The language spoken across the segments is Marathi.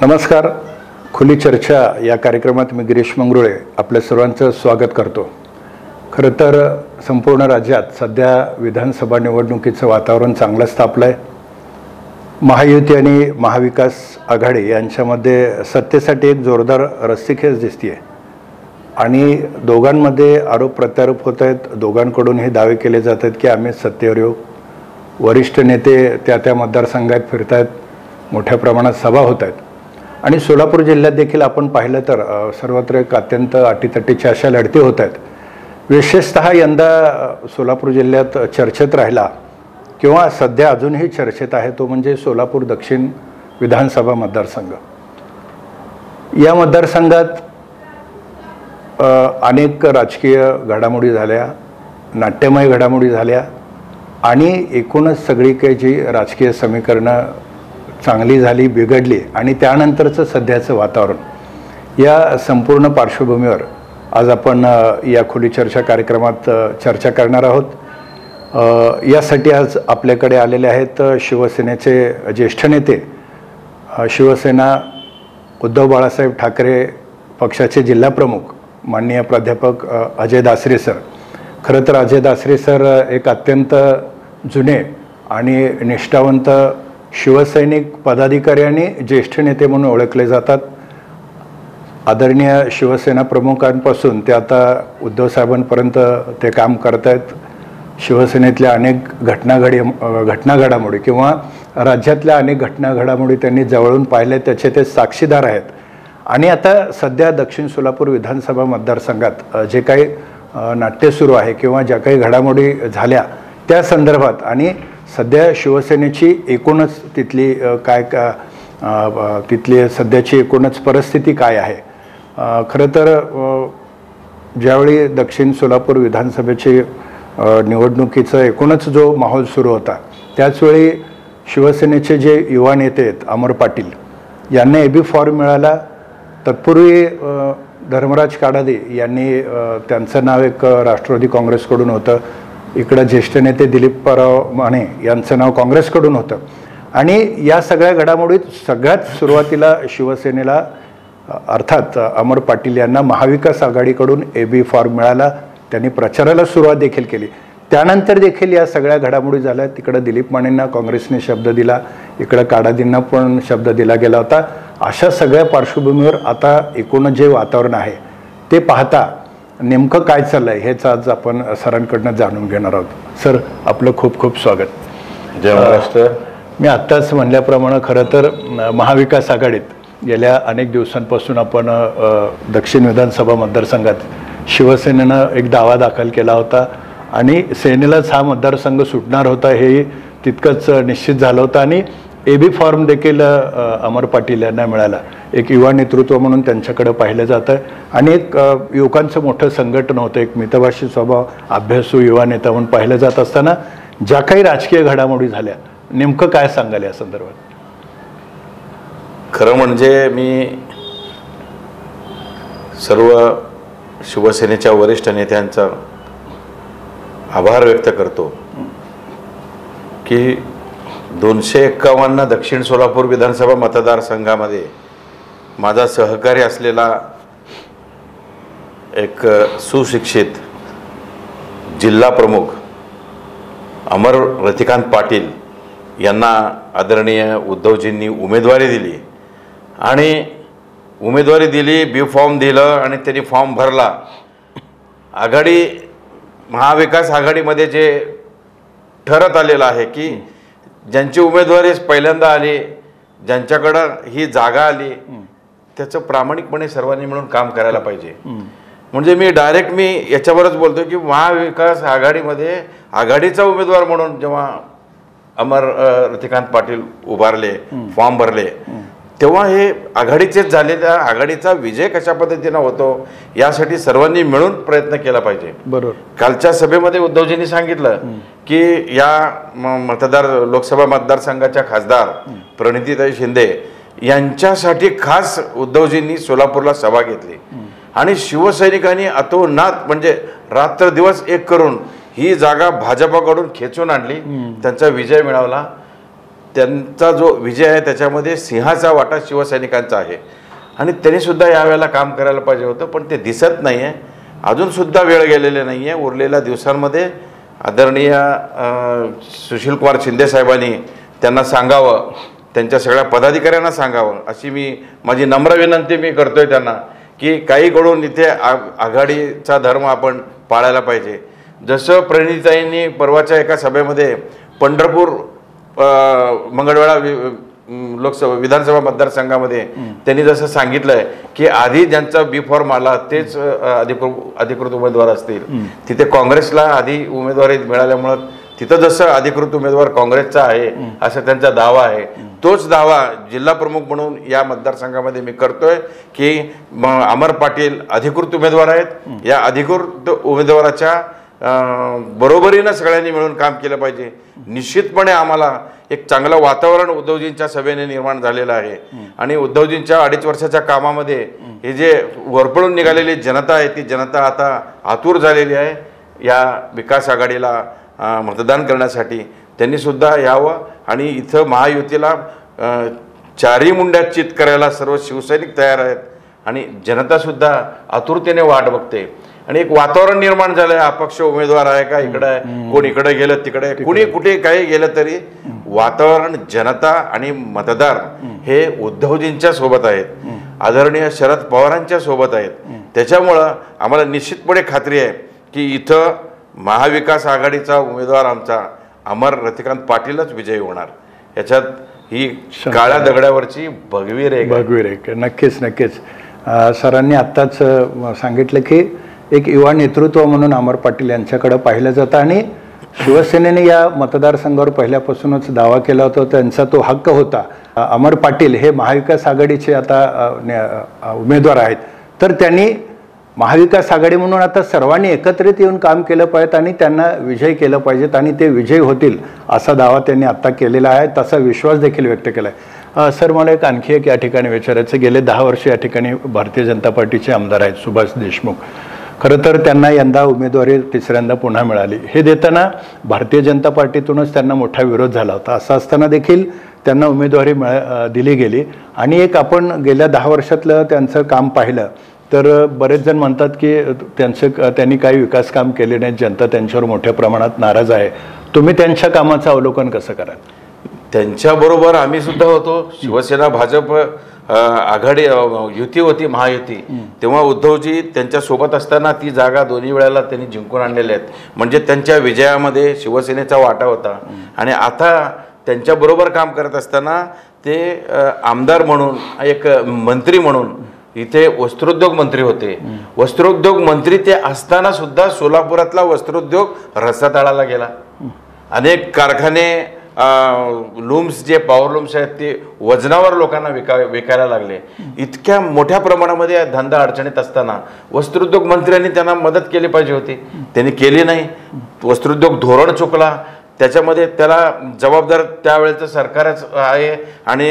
नमस्कार. खुली चर्चा या कार्यक्रमात मी गिरीश मंगरुळे आपल्या सर्वांचं स्वागत करतो. खरं तर संपूर्ण राज्यात सध्या विधानसभा निवडणुकीचं वातावरण चांगलंच तापलं आहे. महायुती आणि महाविकास आघाडी यांच्यामध्ये सत्तेसाठी एक जोरदार रस्सीखेच दिसते आहे आणि दोघांमध्ये आरोप प्रत्यारोप होत आहेत. दोघांकडून हे दावे केले जात आहेत की आम्ही सत्तेवर येऊ. वरिष्ठ नेते त्या मतदारसंघात फिरत आहेत, मोठ्या प्रमाणात सभा होत आहेत आणि सोलापूर जिल्ह्यात देखील आपण पाहिलं तर सर्वत्र एक अत्यंत अटीतटीच्या अशा लढती होत आहेत. विशेषतः यंदा सोलापूर जिल्ह्यात चर्चेत राहिला किंवा सध्या अजूनही चर्चेत आहे तो म्हणजे सोलापूर दक्षिण विधानसभा मतदारसंघ. या मतदारसंघात अनेक राजकीय घडामोडी झाल्या, नाट्यमय घडामोडी झाल्या आणि एकूणच सगळी काही जी राजकीय समीकरणं चांगली झाली, बिघडली आणि त्यानंतरचं सध्याचं वातावरण, या संपूर्ण पार्श्वभूमीवर आज आपण या खुली चर्चा कार्यक्रमात चर्चा करणार आहोत. यासाठी आज आपल्याकडे आलेले आहेत शिवसेनेचे ज्येष्ठ नेते, शिवसेना उद्धव बाळासाहेब ठाकरे पक्षाचे जिल्हाप्रमुख माननीय प्राध्यापक अजय दासरे सर. खरं तर अजय दासरे सर एक अत्यंत जुने आणि निष्ठावंत शिवसैनिक, पदाधिकारी आणि ज्येष्ठ नेते म्हणून ओळखले जातात. आदरणीय शिवसेना प्रमुखांपासून ते आता उद्धव साहेबांपर्यंत ते काम करत आहेत. शिवसेनेतल्या अनेक घटनाघडामोडी किंवा राज्यातल्या अनेक घटनाघडामोडी त्यांनी जवळून पाहिले, त्याचे ते साक्षीदार आहेत. आणि आता सध्या दक्षिण सोलापूर विधानसभा मतदारसंघात जे काही नाट्य सुरू आहे किंवा ज्या काही घडामोडी झाल्या त्या संदर्भात आणि सध्या शिवसेनेची एकूणच तिथली तिथली सध्याची एकूणच परिस्थिती काय आहे. खरं तर ज्यावेळी दक्षिण सोलापूर विधानसभेची निवडणुकीचा एकूणच जो माहोल सुरू होता त्याचवेळी शिवसेनेचे जे युवा नेते आहेत अमर पाटील यांना AB फॉर्म मिळाला. तत्पूर्वी धर्मराज काडादे यांनी त्यांचं नाव एक राष्ट्रवादी काँग्रेसकडून होतं. इकडं ज्येष्ठ नेते दिलीपराव माने यांचं नाव काँग्रेसकडून होतं. आणि या सगळ्या घडामोडीत सगळ्यात सुरुवातीला शिवसेनेला अर्थात अमर पाटील यांना महाविकास आघाडीकडून AB फॉर्म मिळाला. त्यांनी प्रचाराला सुरुवात देखील केली. त्यानंतर देखील या सगळ्या घडामोडी झाल्या. तिकडं दिलीप मानेंना काँग्रेसने शब्द दिला, इकडं काडादींना पण शब्द दिला गेला होता. अशा सगळ्या पार्श्वभूमीवर आता एकूण जे वातावरण आहे ते पाहता नेमकं काय चाललं आहे हेच आज आपण सरांकडनं जाणून घेणार आहोत. सर, आपलं खूप खूप स्वागत. जय महाराष्ट्र. मी आत्ताच म्हणल्याप्रमाणे खरं तर महाविकास आघाडीत गेल्या अनेक दिवसांपासून आपण दक्षिण विधानसभा मतदारसंघात शिवसेनेनं एक दावा दाखल केला होता आणि सेनेलाच हा मतदारसंघ सुटणार होता हे तितकंच निश्चित झालं होतं. आणि AB फॉर्म देखील अमर पाटील यांना मिळाला. एक युवा नेतृत्व म्हणून त्यांच्याकडे पाहिलं जातं आणि एक युवकांचं मोठं संघटन होतं, एक मितभाषी स्वभाव, अभ्यासू युवा नेता म्हणून पाहिलं जात असताना ज्या काही राजकीय घडामोडी झाल्या नेमकं काय सांगाल या संदर्भात? खरं म्हणजे मी सर्व शिवसेनेच्या वरिष्ठ नेत्यांचा आभार व्यक्त करतो की 251 दक्षिण सोलापूर विधानसभा मतदारसंघामध्ये माझा सहकारी असलेला एक सुशिक्षित जिल्हा प्रमुख अमर रतिकांत पाटील यांना आदरणीय उद्धवजींनी उमेदवारी दिली आणि उमेदवारी दिली, B फॉर्म दिलं आणि त्यांनी फॉर्म भरला. आघाडी महाविकास आघाडीमध्ये जे ठरत आलेलं आहे की ज्यांची उमेदवारी पहिल्यांदा आली, ज्यांच्याकडं ही जागा आली त्याचं प्रामाणिकपणे सर्वांनी मिळून काम करायला पाहिजे. म्हणजे मी याच्यावरच बोलतो की महाविकास आघाडीमध्ये आघाडीचा उमेदवार म्हणून जेव्हा अमर रतिकांत पाटील उभारले, फॉर्म भरले, तेव्हा हे आघाडीचेच झाले. त्या आघाडीचा विजय कशा पद्धतीनं होतो यासाठी सर्वांनी मिळून प्रयत्न केला पाहिजे. बरोबर. कालच्या सभेमध्ये उद्धवजींनी सांगितलं की या लोकसभा मतदारसंघाच्या खासदार प्रणितीताई शिंदे यांच्यासाठी खास उद्धवजींनी सोलापूरला सभा घेतली आणि शिवसैनिकांनी अतोनात म्हणजे रात्र दिवस एक करून ही जागा भाजपाकडून खेचून आणली, त्यांचा विजय मिळवला. त्यांचा जो विजय आहे त्याच्यामध्ये सिंहाचा वाटा शिवसैनिकांचा आहे आणि त्यांनीसुद्धा यावेळेला काम करायला पाहिजे होतं, पण ते दिसत नाही आहे. अजूनसुद्धा वेळ गेलेले नाही आहे. उरलेल्या दिवसांमध्ये आदरणीय सुशीलकुमार शिंदे साहेबांनी त्यांना सांगावं, त्यांच्या सगळ्या पदाधिकाऱ्यांना सांगावं अशी माझी नम्र विनंती मी करतोय त्यांना, की काही कडून इथे आघाडीचा धर्म आपण पाळायला पाहिजे. जसं प्रणिताईंनी परवाच्या एका सभेमध्ये पंढरपूर मंगळवेढा लोकसभा विधानसभा मतदारसंघामध्ये त्यांनी जसं सांगितलंय की आधी ज्यांचा बी फॉर्म आला तेच अधिकृत उमेदवार असतील. तिथे काँग्रेसला आधी उमेदवारी मिळाल्यामुळं तिथं जसं अधिकृत उमेदवार काँग्रेसचा आहे असं त्यांचा दावा आहे, तोच दावा जिल्हा प्रमुख म्हणून या मतदारसंघामध्ये मी करतोय की अमर पाटील अधिकृत उमेदवार आहेत. या अधिकृत उमेदवाराच्या बरोबरीनं सगळ्यांनी मिळून काम केलं पाहिजे. निश्चितपणे आम्हाला एक चांगलं वातावरण उद्धवजींच्या सभेने निर्माण झालेलं आहे आणि उद्धवजींच्या 2.5 वर्षाच्या कामामध्ये हे जे वरपळून निघालेली जनता आहे ती जनता आता आतुर झालेली आहे या विकास आघाडीला मतदान करण्यासाठी. त्यांनीसुद्धा यावं आणि इथं महायुतीला चारी मुंड्यात चित करायला सर्व शिवसैनिक तयार आहेत आणि जनतासुद्धा आतुरतेने वाट बघते आणि एक वातावरण निर्माण झालं आहे. अपक्ष उमेदवार आहे का इकडे आहे, कोण इकडे गेलं तिकडे, कुणी कुठे काही गेलं तरी वातावरण जनता आणि मतदार हे उद्धवजींच्या सोबत आहेत, आदरणीय शरद पवारांच्या सोबत आहेत. त्याच्यामुळं आम्हाला निश्चितपणे खात्री आहे की इथं महाविकास आघाडीचा उमेदवार आमचा अमर रतिकांत पाटीलच विजयी होणार. याच्यात ही काळ्या दगडावरची भगवी रेख. नक्कीच नक्कीच. सरांनी आत्ताच सांगितलं की एक युवा नेतृत्व म्हणून अमर पाटील यांच्याकडे पाहिलं जातं आणि शिवसेनेने या मतदारसंघावर पहिल्यापासूनच दावा केला होता, त्यांचा तो हक्क होता. अमर पाटील हे महाविकास आघाडीचे आता उमेदवार आहेत, तर त्यांनी महाविकास आघाडी म्हणून आता सर्वांनी एकत्रित येऊन काम केलं पाहिजे आणि त्यांना विजय केलं पाहिजेत आणि ते विजयी होतील असा दावा त्यांनी आत्ता केलेला आहे, तसा विश्वास देखील व्यक्त केला आहे. सर, मला आणखी एक या ठिकाणी विचारायचं, गेले 10 वर्ष या ठिकाणी भारतीय जनता पार्टीचे आमदार आहेत सुभाष देशमुख. खरं तर त्यांना यंदा उमेदवारी तिसऱ्यांदा पुन्हा मिळाली. हे देताना भारतीय जनता पार्टीतूनच त्यांना मोठा विरोध झाला होता. असं असताना देखील त्यांना उमेदवारी दिली गेली आणि एक आपण गेल्या 10 वर्षातलं त्यांचं काम पाहिलं तर बरेच जण म्हणतात की त्यांनी काही विकास काम केले नाही, जनता त्यांच्यावर मोठ्या प्रमाणात नाराज आहे. तुम्ही त्यांच्या कामाचं अवलोकन कसं कराल? त्यांच्याबरोबर आम्ही सुद्धा होतो. शिवसेना भाजप आघाडी युती होती, महायुती. तेव्हा उद्धवजी त्यांच्यासोबत असताना ती जागा दोन्ही वेळेला त्यांनी जिंकून आणलेल्या आहेत. म्हणजे त्यांच्या विजयामध्ये शिवसेनेचा वाटा होता आणि आता त्यांच्याबरोबर काम करत असताना ते आमदार म्हणून एक मंत्री म्हणून इथे वस्त्रोद्योग मंत्री होते. वस्त्रोद्योग मंत्री ते असताना सुद्धा सोलापुरातला वस्त्रोद्योग रसातळाला गेला. अनेक कारखाने लूम्स जे पॉवर लूम्स आहेत ते वजनावर लोकांना विकायला लागले. इतक्या मोठ्या प्रमाणामध्ये धंदा अडचणीत असताना वस्त्रोद्योग मंत्र्यांनी त्यांना मदत केली पाहिजे होती, त्यांनी केली नाही. वस्त्रोद्योग धोरण चुकला, त्याच्यामध्ये त्याला जबाबदार त्यावेळेचं सरकारच आहे आणि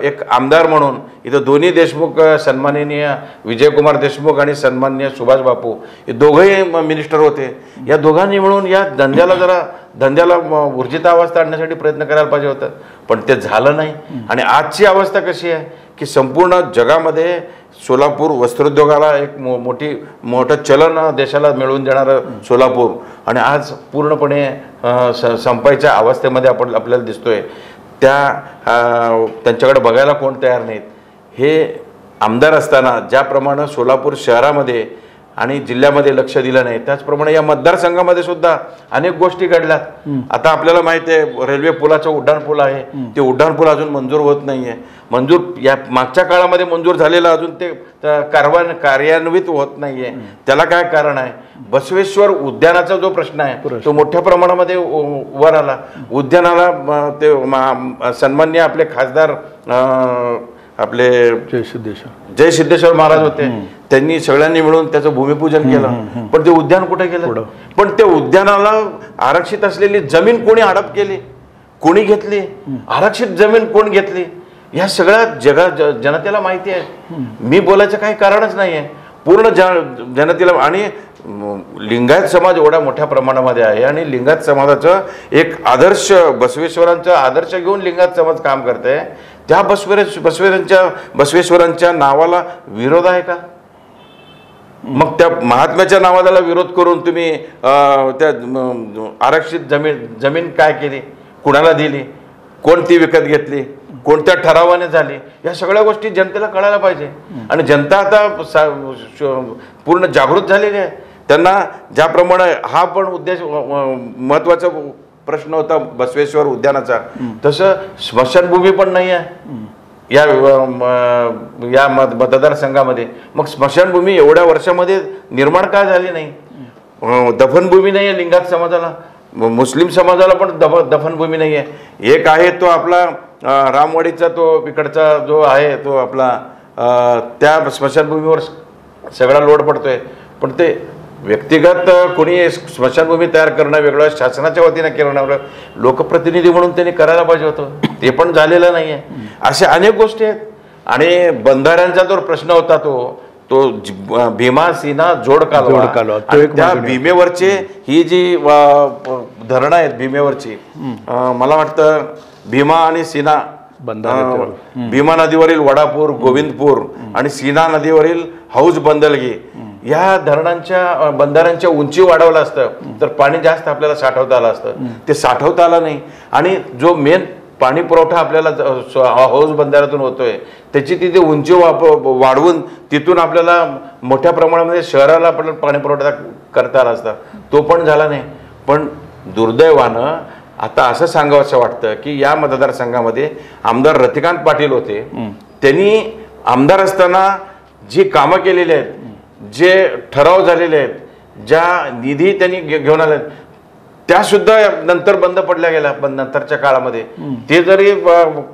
एक आमदार म्हणून इथं दोन्ही देशमुख, सन्माननीय विजयकुमार देशमुख आणि सन्माननीय सुभाष बापू हे दोघंही मिनिस्टर होते. या दोघांनी मिळून या धंद्याला ऊर्जितावस्था आणण्यासाठी प्रयत्न करायला पाहिजे होतं, पण ते झालं नाही. आणि आजची अवस्था कशी आहे की संपूर्ण जगामध्ये सोलापूर वस्त्रोद्योगाला एक मोठं चलन देशाला मिळवून देणारं सोलापूर आणि आज पूर्णपणे संपायच्या अवस्थेमध्ये आपल्याला दिसतोय. त्यांच्याकडे बघायला कोण तयार नाहीत. हे आमदार असताना ज्याप्रमाणे सोलापूर शहरामध्ये आणि जिल्ह्यामध्ये लक्ष दिलं नाही, त्याचप्रमाणे या मतदारसंघामध्ये सुद्धा अनेक गोष्टी घडल्यात. आता आपल्याला माहिती आहे रेल्वे पुलाचं उड्डाणपूल आहे, ते उड्डाणपूल अजून मंजूर होत नाहीये. मंजूर या मागच्या काळामध्ये मंजूर झालेलं अजून ते कार्यान्वित होत नाहीये. त्याला काय कारण आहे? बसवेश्वर उद्यानाचा जो प्रश्न आहे तो मोठ्या प्रमाणामध्ये वर आला. उद्यानाला ते सन्माननीय आपले खासदार आपले जय सिद्धेश्वर महाराज होते, त्यांनी सगळ्यांनी मिळून त्याचं भूमिपूजन केलं. पण ते उद्यान कुठे गेलं? पण ते उद्यानाला आरक्षित असलेली जमीन कोणी हडप केली, कोणी घेतली, आरक्षित जमीन कोण घेतली, या सगळ्या जनतेला माहिती आहे. मी बोलायचं काही कारणच नाहीये. पूर्ण जनतेला. आणि लिंगायत समाज एवढ्या मोठ्या प्रमाणामध्ये आहे आणि लिंगायत समाजाचं एक आदर्श, बसवेश्वरांचा आदर्श घेऊन लिंगायत समाज काम करते. त्या बसवेश्वरांच्या नावाला विरोध आहे का? मग त्या महात्म्याच्या नावाला विरोध करून तुम्ही त्या आरक्षित जमीन काय केली, कुणाला दिली, कोण ती विकत घेतली, कोणत्या ठरावाने झाली, या सगळ्या गोष्टी जनतेला कळायला पाहिजे. आणि जनता आता पूर्ण जागृत झालेली आहे. त्यांना ज्याप्रमाणे हा पण उद्देश महत्त्वाचा प्रश्न होता बसवेश्वर उद्यानाचा, तसं स्मशानभूमी पण नाही आहे या मतदारसंघामध्ये. मग स्मशानभूमी एवढ्या वर्षामध्ये निर्माण का झाली नाही? दफनभूमी नाही आहे लिंगायत समाजाला, मुस्लिम समाजाला पण दफनभूमी नाही आहे. एक आहे तो आपला रामवाडीचा तो इकडचा जो आहे तो आपला त्या स्मशानभूमीवर सगळा लोड पडतोय. पण ते व्यक्तिगत कोणी स्मशानभूमी तयार करणं वेगळं, शासनाच्या वतीनं करणं, लोकप्रतिनिधी म्हणून त्यांनी करायला पाहिजे होतं, ते पण झालेलं नाही आहे. अशा अनेक गोष्टी आहेत. आणि बंधाऱ्यांचा जो प्रश्न होता तो भीमा सीना जोड कालवा, त्या भीमेवरचे ही जी धरणं आहेत भीमेवरची, मला वाटतं भीमा आणि सीना, भीमा नदीवरील वडापूर, गोविंदपूर आणि सीना नदीवरील हौज बंदलगी, या धरणांच्या बंधाऱ्यांच्या उंची वाढवलं असतं तर पाणी जास्त आपल्याला साठवता आलं असतं. ते साठवता आलं नाही. आणि जो मेन पाणी पुरवठा आपल्याला हौज बंधाऱ्यातून होतोय त्याची तिथे उंची वाढवून तिथून आपल्याला मोठ्या प्रमाणामध्ये शहराला आपल्याला पाणी पुरवठा करता आला असता, तो पण झाला नाही. पण दुर्दैवानं आता असं सांगावंसं वाटतं की या मतदारसंघामध्ये आमदार रतिकांत पाटील होते. त्यांनी आमदार असताना जी कामं केलेली आहेत, जे ठराव झालेले आहेत, ज्या निधी त्यांनी घेऊन आले, त्या सुद्धा नंतर बंद पडल्या गेल्या. पण नंतरच्या काळामध्ये ते जरी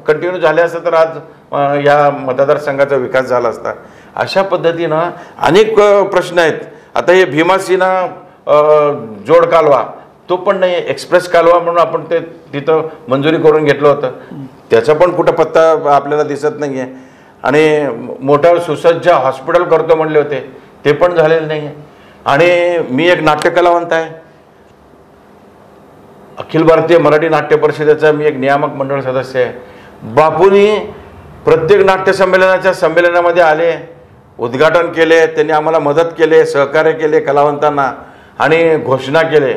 कंटिन्यू झाले असतं तर आज या मतदारसंघाचा विकास झाला असता. अशा पद्धतीनं अनेक प्रश्न आहेत. आता हे भीमा सीना जोड कालवा तो पण नाही, एक्सप्रेस कालवा म्हणून आपण ते तिथं मंजुरी करून घेतलं होतं, त्याचा पण कुठं पत्ता आपल्याला दिसत नाही आहे. आणि मोठं सुसज्ज हॉस्पिटल करतो म्हणले होते, ते पण झालेलं नाही आहे. आणि मी एक नाट्यकलावंत आहे, अखिल भारतीय मराठी नाट्य परिषदेचा मी एक नियामक मंडळ सदस्य आहे. बापूंनी प्रत्येक नाट्य संमेलनामध्ये आले, उद्घाटन केले, त्यांनी आम्हाला मदत केले, सहकार्य केले कलावंतांना, आणि घोषणा केले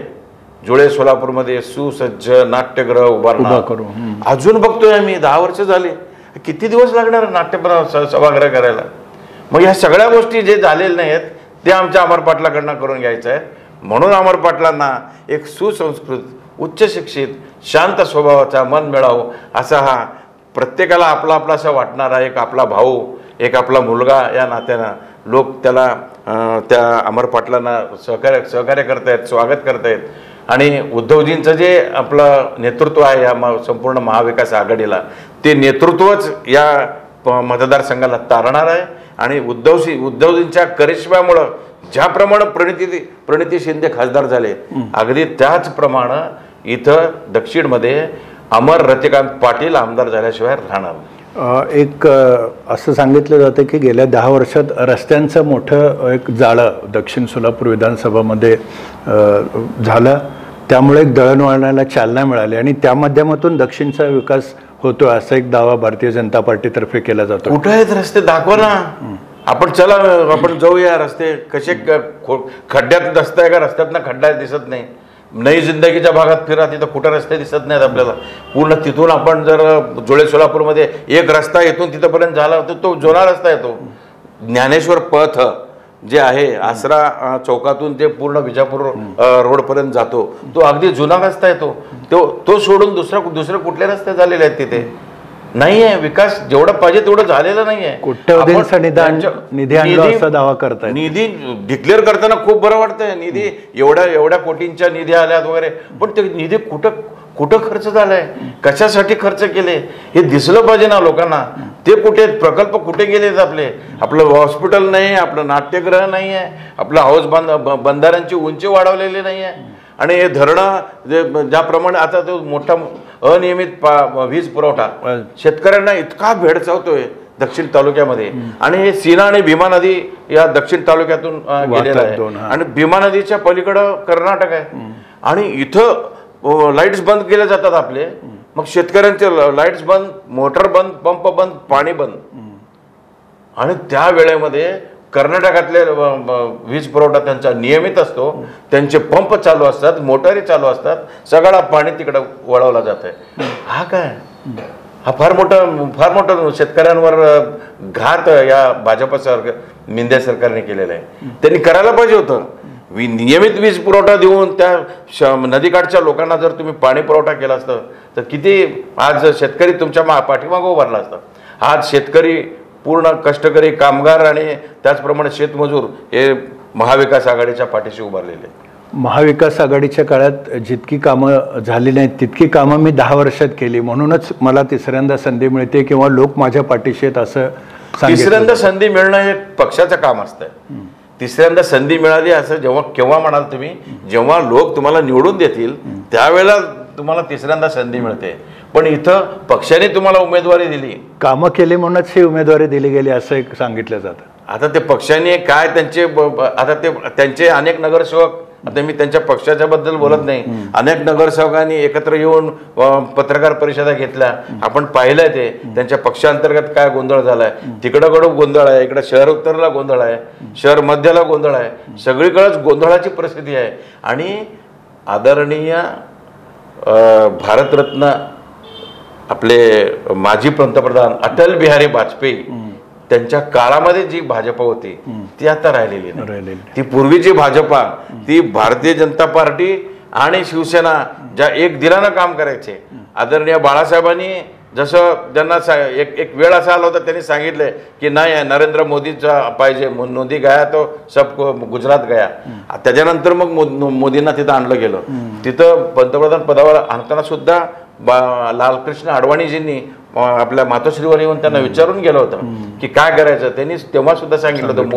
जुळे सोलापूरमध्ये सुसज्ज नाट्यगृह उभारणार करू. अजून बघतोय आम्ही 10 वर्ष झाली, किती दिवस लागणार नाट्य सभागृह करायला? मग ह्या सगळ्या गोष्टी जे झालेल्या नाही आहेत ते आमच्या अमर पाटलाकडनं करून घ्यायचं आहे. म्हणून अमर पाटलांना एक सुसंस्कृत, उच्च शिक्षित, शांत स्वभावाचा, मन मिळावं असा, हा प्रत्येकाला आपला आपला असा वाटणारा एक आपला भाऊ, एक आपला मुलगा या नात्यानं लोक त्याला त्या अमर पाटलांना सहकार्य करतायत, स्वागत करतायत. आणि उद्धवजींचं जे आपलं नेतृत्व आहे या संपूर्ण महाविकास आघाडीला, ते नेतृत्वच या मतदारसंघाला तारणार आहे. आणि उद्धवजींच्या करिश्म्यामुळं ज्याप्रमाणे प्रणिती शिंदे खासदार झाले, अगदी त्याचप्रमाणे इथं दक्षिणमध्ये अमर रतिकांत पाटील आमदार झाल्याशिवाय राहणार. एक असं सांगितलं जातं की गेल्या 10 वर्षात रस्त्यांचं मोठं एक जाळं दक्षिण सोलापूर विधानसभामध्ये झालं, त्यामुळे एक दळणवळणाला चालना मिळाली आणि त्या माध्यमातून दक्षिणचा विकास होतो असा एक दावा भारतीय जनता पार्टीतर्फे केला जातो. कुठे आहेत रस्ते? दाखवा ना. आपण चला, आपण जाऊया. रस्ते कसे, खड्ड्यात रस्ता आहे का? रस्त्यातनं खड्डा दिसत नाही. नई जिंदगीच्या भागात फिरा, तिथं कुठं रस्ते दिसत नाहीत आपल्याला. पूर्ण तिथून आपण जर जुळे सोलापूरमध्ये एक रस्ता येथून तिथपर्यंत झाला तर तो जुना रस्ता येतो. ज्ञानेश्वर पथ जे आहे आसरा चौकातून ते पूर्ण विजापूर रोडपर्यंत जातो, तो अगदी जुना रस्ता येतो. तो सोडून दुसरे कुठले रस्ते झालेले आहेत तिथे? नाही आहे. विकास जेवढा पाहिजे तेवढं झालेलं नाही आहे. निधी डिक्लेअर करताना खूप बरं वाटतंय, निधी एवढ्या कोटींच्या निधी आल्यात वगैरे, पण ते निधी कुठं खर्च झालाय, कशासाठी खर्च केले हे दिसलं पाहिजे ना लोकांना. ते कुठे, प्रकल्प कुठे गेलेत आपले? आपलं हॉस्पिटल नाही, आपलं नाट्यगृह नाही आहे, आपलं हौज बंधाऱ्यांची उंची वाढवलेली नाही आहे. आणि हे धरणं ज्याप्रमाणे आता तो मोठा अनियमित वीज पुरवठा शेतकऱ्यांना इतका भेडसावतोय, दक्षिण तालुक्यामध्ये, आणि हे सीना आणि भीमा नदी या दक्षिण तालुक्यातून गेलेला आहे, आणि भीमा नदीच्या पलीकडं कर्नाटक आहे, आणि इथं लाईट्स बंद केले जातात आपले, मग शेतकऱ्यांचे लाईट्स बंद, मोटर बंद, पंप बंद, पाणी बंद, आणि त्या वेळेमध्ये कर्नाटकातले वीज पुरवठा त्यांचा नियमित असतो, त्यांचे पंप चालू असतात, मोटारी चालू असतात, सगळा पाणी तिकडं वळवला जात आहे. हा काय, हा फार मोठा शेतकऱ्यांवर घात या भाजप मिंदे सरकारने केलेला आहे. त्यांनी करायला पाहिजे होतं. नियमित वीज पुरवठा देऊन त्या नदीकाठच्या लोकांना जर तुम्ही पाणी पुरवठा केला असतं तर किती आज शेतकरी तुमच्या पाठीमागं उभारला असता. आज शेतकरी पूर्ण कष्टकरी, कामगार आणि त्याचप्रमाणे शेतमजूर हे महाविकास आघाडीच्या पाठीशी उभारलेले. महाविकास आघाडीच्या काळात जितकी कामं झाली नाहीत तितकी कामं मी 10 वर्षात केली, म्हणूनच मला तिसऱ्यांदा संधी मिळते किंवा लोक माझ्या पाठीशी आहेत असं तिसऱ्यांदा संधी मिळणं हे पक्षाचं काम असतं. तिसऱ्यांदा संधी मिळाली असं केव्हा म्हणाल तुम्ही, जेव्हा लोक तुम्हाला निवडून देतील त्यावेळेला तुम्हाला तिसऱ्यांदा संधी मिळते. पण इथं पक्षाने तुम्हाला उमेदवारी दिली, कामं केली म्हणूनच ही उमेदवारी दिली गेली असं एक सांगितलं जातं. आता ते पक्षाने काय त्यांचे अनेक नगरसेवक, आता मी त्यांच्या पक्षाच्या बद्दल बोलत नाही, अनेक नगरसेवकांनी एकत्र येऊन पत्रकार परिषदा घेतल्या. आपण पाहिलंय ते त्यांच्या पक्षांतर्गत काय गोंधळ झालाय. तिकडं गोंधळ आहे, इकडं शहर उत्तरला गोंधळ आहे, शहर मध्यला गोंधळ आहे, सगळीकडेच गोंधळाची परिस्थिती आहे. आणि आदरणीय भारतरत्न आपले माजी पंतप्रधान अटल बिहारी वाजपेयी त्यांच्या काळामध्ये जी भाजपा होती ती आता राहिलेली नाही. ती पूर्वीची भाजपा, ती भारतीय जनता पार्टी आणि शिवसेना ज्या एक दिलानं काम करायचे. आदरणीय बाळासाहेबांनी जसं ज्यांना एक वेळ असा आला होता, त्यांनी सांगितले की नाही नरेंद्र मोदीचा पाहिजे, मोदी गया तो सब गुजरात गया. त्याच्यानंतर मग मोदींना तिथं आणलं गेलं. तिथं पंतप्रधान पदावर आणताना सुद्धा लालकृष्ण अडवाणीजींनी आपल्या मातोश्रीवर येऊन त्यांना विचारून गेलं होतं की काय करायचं. त्यांनी तेव्हा सुद्धा सांगितलं होतं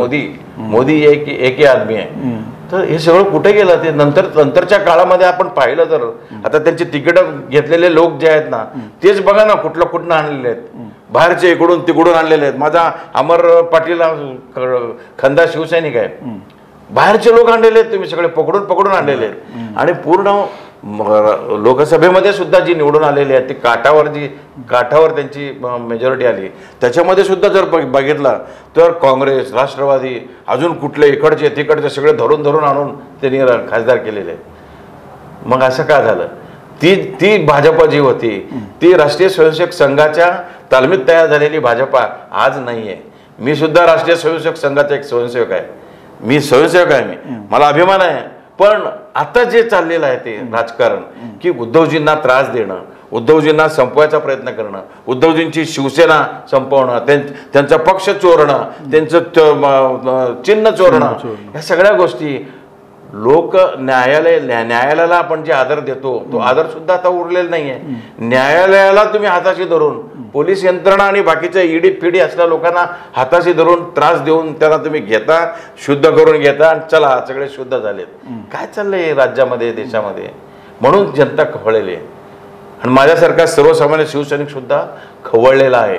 मोदी एक ही आदमी आहे. तर हे सगळं कुठे गेलं ते नंतरच्या काळामध्ये आपण पाहिलं तर आता त्यांची तिकीटं घेतलेले लोक जे आहेत ना तेच बघा ना कुठनं आणलेले आहेत, बाहेरचे इकडून तिकडून आणलेले आहेत. माझा अमर पाटील खंदा शिवसैनिक आहे, बाहेरचे लोक आणलेले आहेत, तुम्ही सगळे पकडून आणलेले आहेत. आणि पूर्ण लोकसभेमध्ये सुद्धा जी निवडून आलेली आहेत ती काठावर त्यांची मेजॉरिटी आली. त्याच्यामध्ये सुद्धा जर बघितला तर काँग्रेस, राष्ट्रवादी, अजून कुठले इकडचे तिकडचे सगळे धरून आणून त्यांनी खासदार केलेले. मग असं का झालं. ती भाजपा जी होती ती राष्ट्रीय स्वयंसेवक संघाच्या तालमीत तयार झालेली भाजपा आज नाही आहे. मी सुद्धा राष्ट्रीय स्वयंसेवक संघाचा एक स्वयंसेवक आहे, मी स्वयंसेवक आहे, मला अभिमान आहे. पण आता जे चाललेलं आहे ते राजकारण की उद्धवजींना त्रास देणं, उद्धवजींना संपवायचा प्रयत्न करणं, उद्धवजींची शिवसेना संपवणं, त्यांचा पक्ष चोरणं, त्यांचं चिन्ह चोरणं, या सगळ्या गोष्टी लोक न्यायालयाला आपण जे आदर देतो तो आदर सुद्धा आता उरलेला नाहीये. न्यायालयाला तुम्ही हाताशी धरून, पोलीस यंत्रणा आणि बाकीच्या ईडी पिढी असल्या लोकांना हाताशी धरून त्रास देऊन त्यांना तुम्ही घेता, शुद्ध करून घेता आणि चला सगळे शुद्ध झालेत. काय चाललंय राज्यामध्ये, देशामध्ये. म्हणून जनता खवळलेली आहे आणि माझ्यासारखा सर्वसामान्य शिवसैनिक सुद्धा खवळलेला आहे.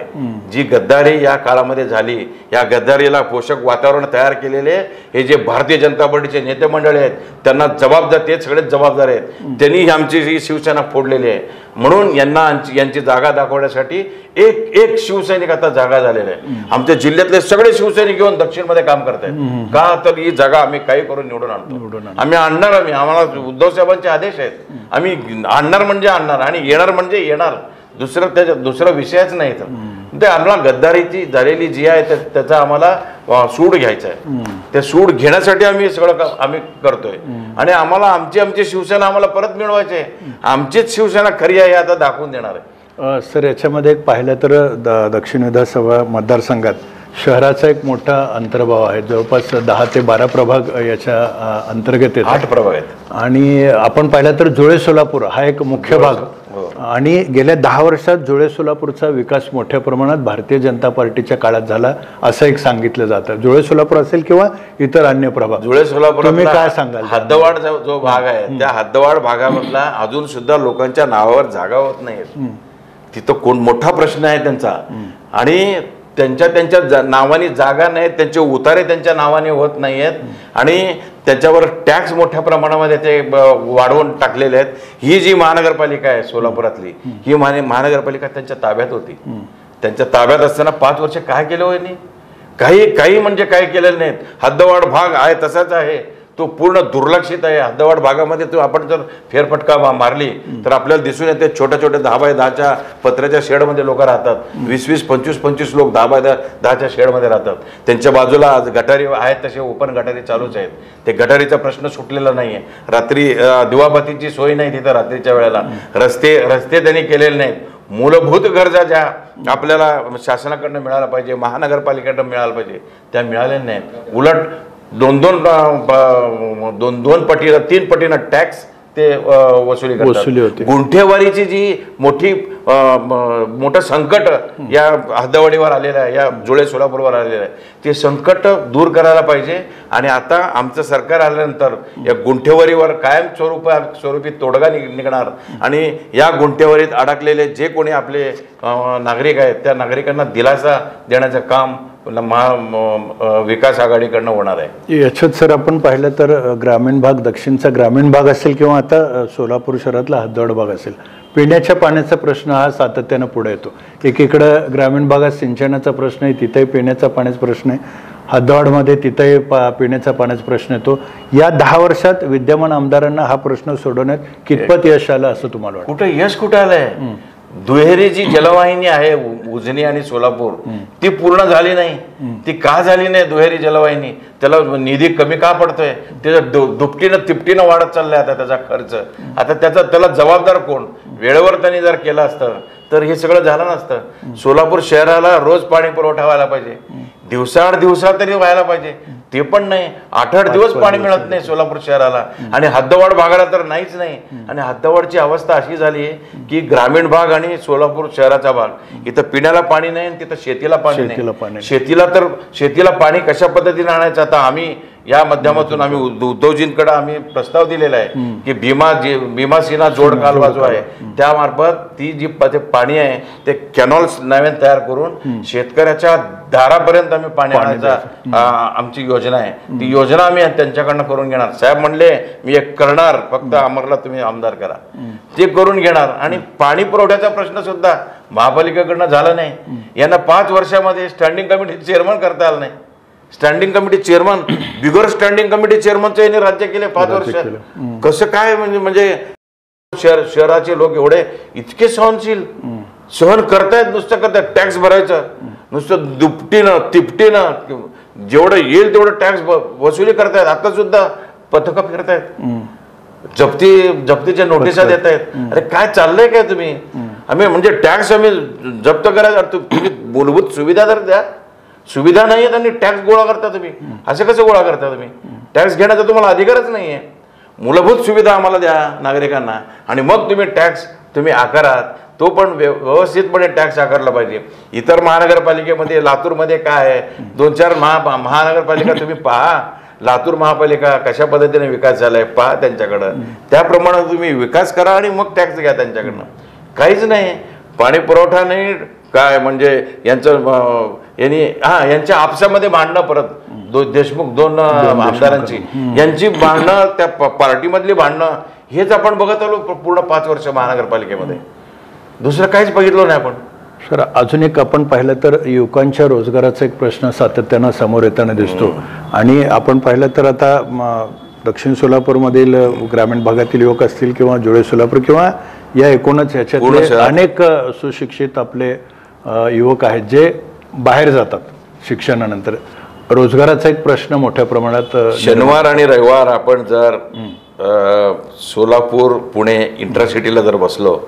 जी गद्दारी या काळामध्ये झाली, या गद्दारीला पोषक वातावरण तयार केलेले हे जे भारतीय जनता पार्टीचे नेते मंडळी आहेत त्यांना जबाबदार, ते सगळेच जबाबदार आहेत. त्यांनी आमची ही शिवसेना फोडलेली आहे. म्हणून यांची जागा दाखवण्यासाठी एक शिवसैनिक आता जागा झालेला आहे. आमच्या जिल्ह्यातले सगळे शिवसैनिक येऊन दक्षिणमध्ये काम करत आहेत. का तर ही जागा आम्ही काही करून निवडून आणतो, आम्ही आणणार, आम्हाला उद्धव साहेबांचे आदेश आहेत, आम्ही आणणार म्हणजे आणणार आणि येणार म्हणजे येणार. दुसरा विषयच नाही. तर आम्हाला गद्दारीची झालेली जी आहे त्याचा आम्हाला सूड घ्यायचा आहे. ते सूड घेण्यासाठी आम्ही सगळं आम्ही करतोय आणि आम्हाला आमची शिवसेना आम्हाला परत मिळवायची आहे. आमचीच शिवसेना खरी आहे आता दाखवून देणार आहे. सर, याच्यामध्ये एक पाहिलं तर दक्षिण विधानसभा मतदारसंघात शहराचा एक मोठा अंतर्भाव आहे. जवळपास 10 ते 12 प्रभाग याच्या अंतर्गत येतात. 8 प्रभाग आहेत. आणि आपण पाहिलं तर जुळे सोलापूर हा एक मुख्य भाग आणि गेल्या 10 वर्षात जुळे सोलापूरचा विकास मोठ्या प्रमाणात भारतीय जनता पार्टीच्या काळात झाला असं एक सांगितलं जातं. जुळे सोलापूर असेल किंवा इतर अन्य प्रभाग. जुळे सोलापूर तुम्ही काय सांगाल. हद्दवाड जो भाग आहे त्या हद्दवाड भागामधला अजून सुद्धा लोकांच्या नावावर जागा होत नाहीत. तिथं मोठा प्रश्न आहे त्यांचा आणि त्यांच्या नावाने जागा नाहीत, त्यांचे उतारे त्यांच्या नावाने होत नाही आहेत आणि त्याच्यावर टॅक्स मोठ्या प्रमाणामध्ये ते वाढवून टाकलेले आहेत. ही जी महानगरपालिका आहे सोलापुरातली, ही महानगरपालिका त्यांच्या ताब्यात होती. त्यांच्या ताब्यात असताना 5 वर्ष काय केलं हो यांनी? काही म्हणजे काय केलेलं नाहीत. हद्दवाढ भाग आहे तसाच आहे, तो पूर्ण दुर्लक्षित आहे. हद्दवाढ भागामध्ये तो आपण जर फेरफटका मारली तर आपल्याला दिसून येते छोट्या 10 बाय 10च्या पत्र्याच्या शेडमध्ये लोक राहतात. 20-20, 25-25 लोक 10 बाय 10च्या शेडमध्ये राहतात. त्यांच्या बाजूला गटारी आहेत, तसे ओपन गटारी चालूच आहेत. ते गटारीचा प्रश्न सुटलेला नाही आहे. रात्री दिवाबत्तीची सोय नाही तिथं रात्रीच्या वेळेला. रस्ते त्यांनी केलेले नाहीत. मूलभूत गरजा ज्या आपल्याला शासनाकडनं मिळायला पाहिजे, महानगरपालिकेकडनं मिळायला पाहिजे, त्या मिळालेल्या नाहीत. उलट दोन पटीनं 3 पटीनं टॅक्स ते वसुली होते. गुंठेवारीची जी मोठं संकट या हद्दवाढीवर आलेलं आहे, या जुळे सोलापूरवर आलेलं आहे, ते संकट दूर करायला पाहिजे. आणि आता आमचं सरकार आल्यानंतर या गुंठेवारीवर कायम स्वरूपी तोडगा निघणार आणि या गुंठेवारीत अडकलेले जे कोणी आपले नागरिक आहेत त्या नागरिकांना दिलासा देण्याचं काम विकास आघाडीकडनं होणार आहे. याच्यात सर आपण पाहिलं तर ग्रामीण भाग, दक्षिणचा ग्रामीण भाग असेल किंवा आता सोलापूर शहरातला हद्दवाढ भाग असेल, पिण्याच्या पाण्याचा प्रश्न हा सातत्यानं पुढे येतो. एकीकडं ग्रामीण भागात सिंचनाचा प्रश्न आहे, तिथेही पिण्याचा पाण्याचा प्रश्न आहे. हद्दवाढमध्ये तिथेही पिण्याचा पाण्याचा प्रश्न येतो. या 10 वर्षात विद्यमान आमदारांना हा प्रश्न सोडवण्यात कितपत यश आलं असं तुम्हाला वाटतं? कुठं आलंय? दुहेरी जी जलवाहिनी आहे उजनी आणि सोलापूर, ती पूर्ण झाली नाही. ती का झाली नाही दुहेरी जलवाहिनी? त्याला निधी कमी का पडतोय? त्याचं दुपटीनं तिपटीनं वाढत चाललाय आता त्याचा खर्च. आता त्याला जबाबदार कोण? वेळेवर त्यांनी जर केलं असतं तर हे सगळं झालं नसतं. सोलापूर शहराला रोज पाणी पुरवठा व्हायला पाहिजे, दिवसा तरी व्हायला पाहिजे, ते पण नाही. 8-8 दिवस पाणी मिळत नाही सोलापूर शहराला. आणि हद्दवाढ भागाला तर नाहीच नाही. आणि हद्दवाढची अवस्था अशी झाली आहे की ग्रामीण भाग आणि सोलापूर शहराचा भाग, इथं पिण्याला पाणी नाही आणि तिथं शेतीला पाणी नाही. शेतीला पाणी कशा पद्धतीने आणायचं? आता आम्ही या माध्यमातून आम्ही उद्धवजींकडे आम्ही प्रस्ताव दिलेला आहे की भीमासीना जोड कालवा जो आहे त्यामार्फत ती जी पाणी आहे ते कॅनॉल्स नव्याने तयार करून शेतकऱ्याच्या दारापर्यंत आम्ही पाणी आणायचा आमची योजना आहे. ती योजना आम्ही त्यांच्याकडनं करून घेणार. साहेब म्हणले मी एक करणार, फक्त अमरला तुम्ही आमदार करा, ते करून घेणार. आणि पाणी पुरवठ्याचा प्रश्न सुद्धा महापालिकेकडनं झाला नाही. यांना 5 वर्षामध्ये स्टँडिंग कमिटी चेअरमन करता आलं नाही. स्टँडिंग कमिटी चेअरमन, बिगर स्टँडिंग कमिटी चेअरमनचं यांनी राज्य केले 5 वर्षात. कसं काय? म्हणजे शहराचे लोक एवढे इतके सहन करतायत, नुसतं करतायत. टॅक्स भरायचं नुसतं दुपटीनं तिपटीनं, जेवढं येईल तेवढं टॅक्स वसुली करतायत. आता सुद्धा पथकं फिरतायत, जप्तीच्या नोटिसा देत आहेत. अरे काय चाललंय काय? तुम्ही आम्ही म्हणजे टॅक्स आम्ही जप्त करायचा, तुम्ही मूलभूत सुविधा तर द्या. सुविधा नाही आहेत आणि टॅक्स गोळा करता तुम्ही. असं कसं गोळा करता तुम्ही? टॅक्स घेण्याचा तुम्हाला अधिकारच नाहीये. मूलभूत सुविधा आम्हाला द्या नागरिकांना आणि मग तुम्ही टॅक्स आकारात, तो पण व्यवस्थितपणे टॅक्स आकारला पाहिजे. इतर महानगरपालिकेमध्ये, लातूरमध्ये काय आहे, 2-4 महानगरपालिका तुम्ही पहा. लातूर महापालिका कशा पद्धतीने विकास झालाय पहा त्यांच्याकडं. त्याप्रमाणे तुम्ही विकास करा आणि मग टॅक्स घ्या त्यांच्याकडनं. काहीच नाही. पाणी पुरवठा नाही काय म्हणजे यांच्या आपसामध्ये भांडणं, परत देशमुख 2 आमदारांची यांची भांडणं, त्या पार्टीमधली भांडणं, हेच आपण बघत आलो पूर्ण 5 वर्ष महानगरपालिकेमध्ये. दुसरं काहीच बघितलं नाही आपण. सर अजून एक आपण पाहिलं तर युवकांच्या रोजगाराचा एक प्रश्न सातत्यानं समोर येताना दिसतो. आणि आपण पाहिलं तर आता दक्षिण सोलापूरमधील ग्रामीण भागातील युवक असतील किंवा जुळे सोलापूर किंवा या एकूणच ह्याच्यातले अनेक सुशिक्षित आपले युवक आहेत जे बाहेर जातात शिक्षणानंतर. रोजगाराचा एक प्रश्न मोठ्या प्रमाणात. शनिवार आणि रविवार आपण जर सोलापूर पुणे इंटरसिटीला जर बसलो